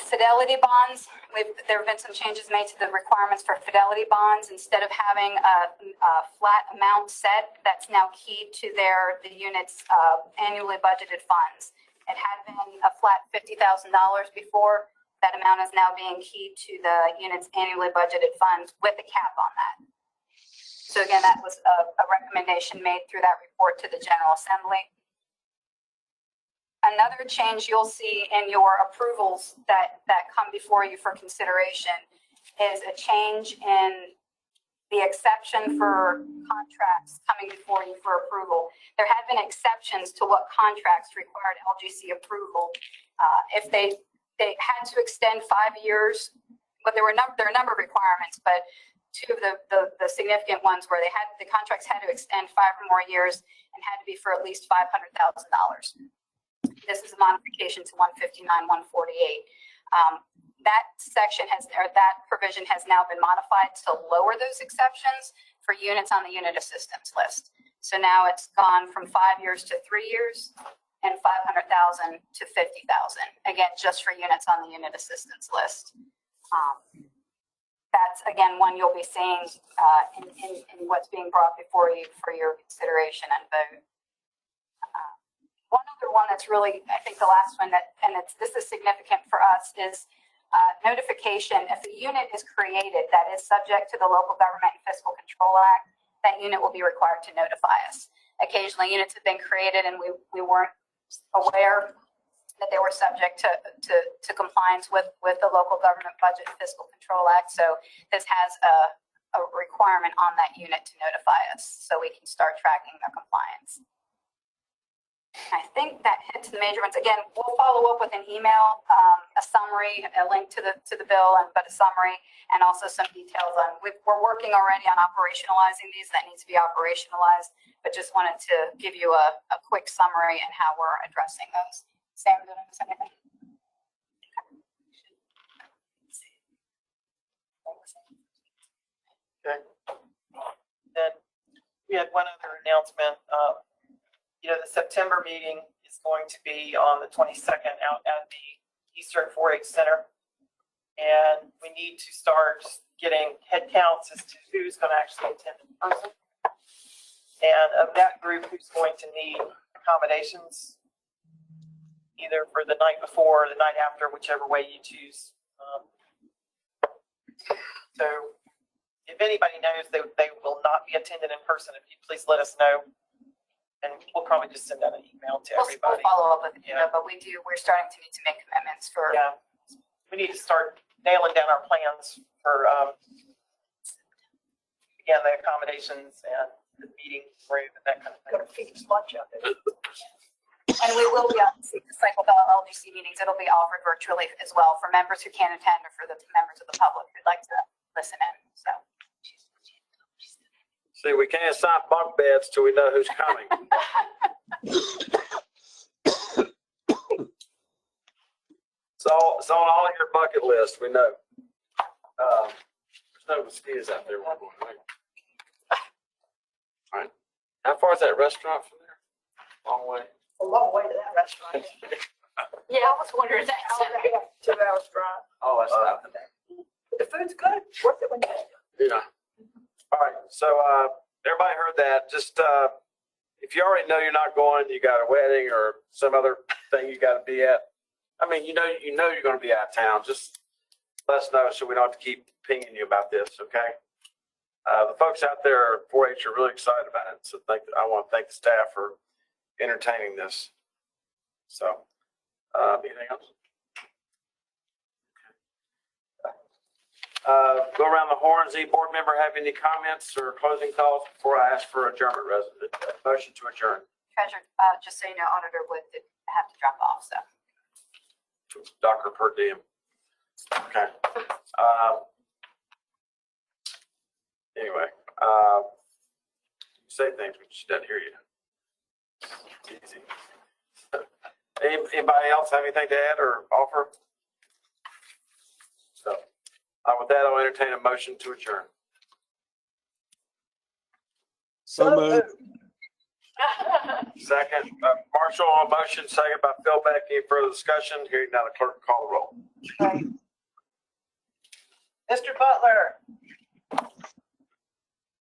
Fidelity bonds, there have been some changes made to the requirements for fidelity bonds. Instead of having a flat amount set, that's now keyed to the unit's annually budgeted funds. It had been a flat $50,000 before. That amount is now being keyed to the unit's annually budgeted funds with a cap on that. So again, that was a recommendation made through that report to the General Assembly. Another change you'll see in your approvals that come before you for consideration is a change in the exception for contracts coming before you for approval. There had been exceptions to what contracts required LGC approval. If they had to extend 5 years, but there are a number of requirements, but two of the significant ones where the contracts had to extend 5 or more years and had to be for at least $500,000. This is a modification to 159, 148. That provision has now been modified to lower those exceptions for units on the unit assistance list. So now it's gone from 5 years to 3 years and 500,000 to 50,000. Again, just for units on the unit assistance list. That's again one you'll be seeing in what's being brought before you for your consideration and vote. One other one that's really, I think the last one this is significant for us is notification. If a unit is created that is subject to the Local Government and Fiscal Control Act, that unit will be required to notify us. Occasionally units have been created and we weren't aware that they were subject to compliance with the Local Government Budget and Fiscal Control Act. So this has a requirement on that unit to notify us so we can start tracking their compliance. I think that hits the major ones. Again, we'll follow up with an email, a summary, a link to the bill, but a summary, and also some details on. We're working already on operationalizing these. That needs to be operationalized, but just wanted to give you a quick summary and how we're addressing those. Sam, did I miss anything? Okay. Then we had one other announcement. The September meeting is going to be on the 22nd out at the Eastern 4-H Center. And we need to start getting head counts as to who's going to actually attend in person. And of that group, who's going to need accommodations, either for the night before or the night after, whichever way you choose. So if anybody knows they will not be attending in person, if you please let us know. And we'll probably just send out an email to everybody. We'll follow up with you, Yeah. but we're starting to need to make commitments for. Yeah, we need to start nailing down our plans for, again, the accommodations and the meeting room and that kind of thing. Go to Phoenix lunch out there. And we will be on the cycle of LGC meetings. It'll be offered virtually as well for members who can't attend or for the members of the public who'd like to listen in. So. See, we can't assign bunk beds till we know who's coming. It's on all your bucket list, we know. There's no mosquitoes out there. All right. How far is that restaurant from there? Long way. A long way to that restaurant. Yeah, I was wondering that. 2 hours drive. Oh, that's not. The food's good. Worth it when you. Yeah. All right. So, everybody heard that. Just, if you already know you're not going, you got a wedding or some other thing you got to be at. I mean, you know you're going to be out of town. Just let us know so we don't have to keep pinging you about this. Okay. The folks out there at 4-H are really excited about it. So I want to thank the staff for entertaining this. So, anything else? Go around the horns. Any board member have any comments or closing thoughts before I ask for adjournment? Motion to adjourn. Treasurer, just so you know, Auditor Wood did have to drop off, so. Dr. Per Diem. Okay. Anyway, say things when she doesn't hear you. It's easy. Anybody else have anything to add or offer? So, with that, I'll entertain a motion to adjourn. So moved. Second, Marshall on motion, second by Phil Beck. Any further discussion? Hearing none, the clerk call the roll. Mr. Butler.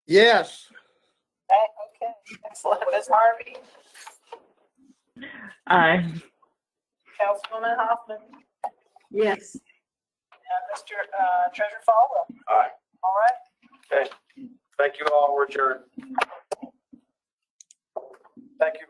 Yes. Okay, excellent. Ms. Harvey. Aye. Councilwoman Hoffman. Yes. And Mr. Treasurer Falwell. Aye. All right. Okay. Thank you all. We're adjourned. Thank you.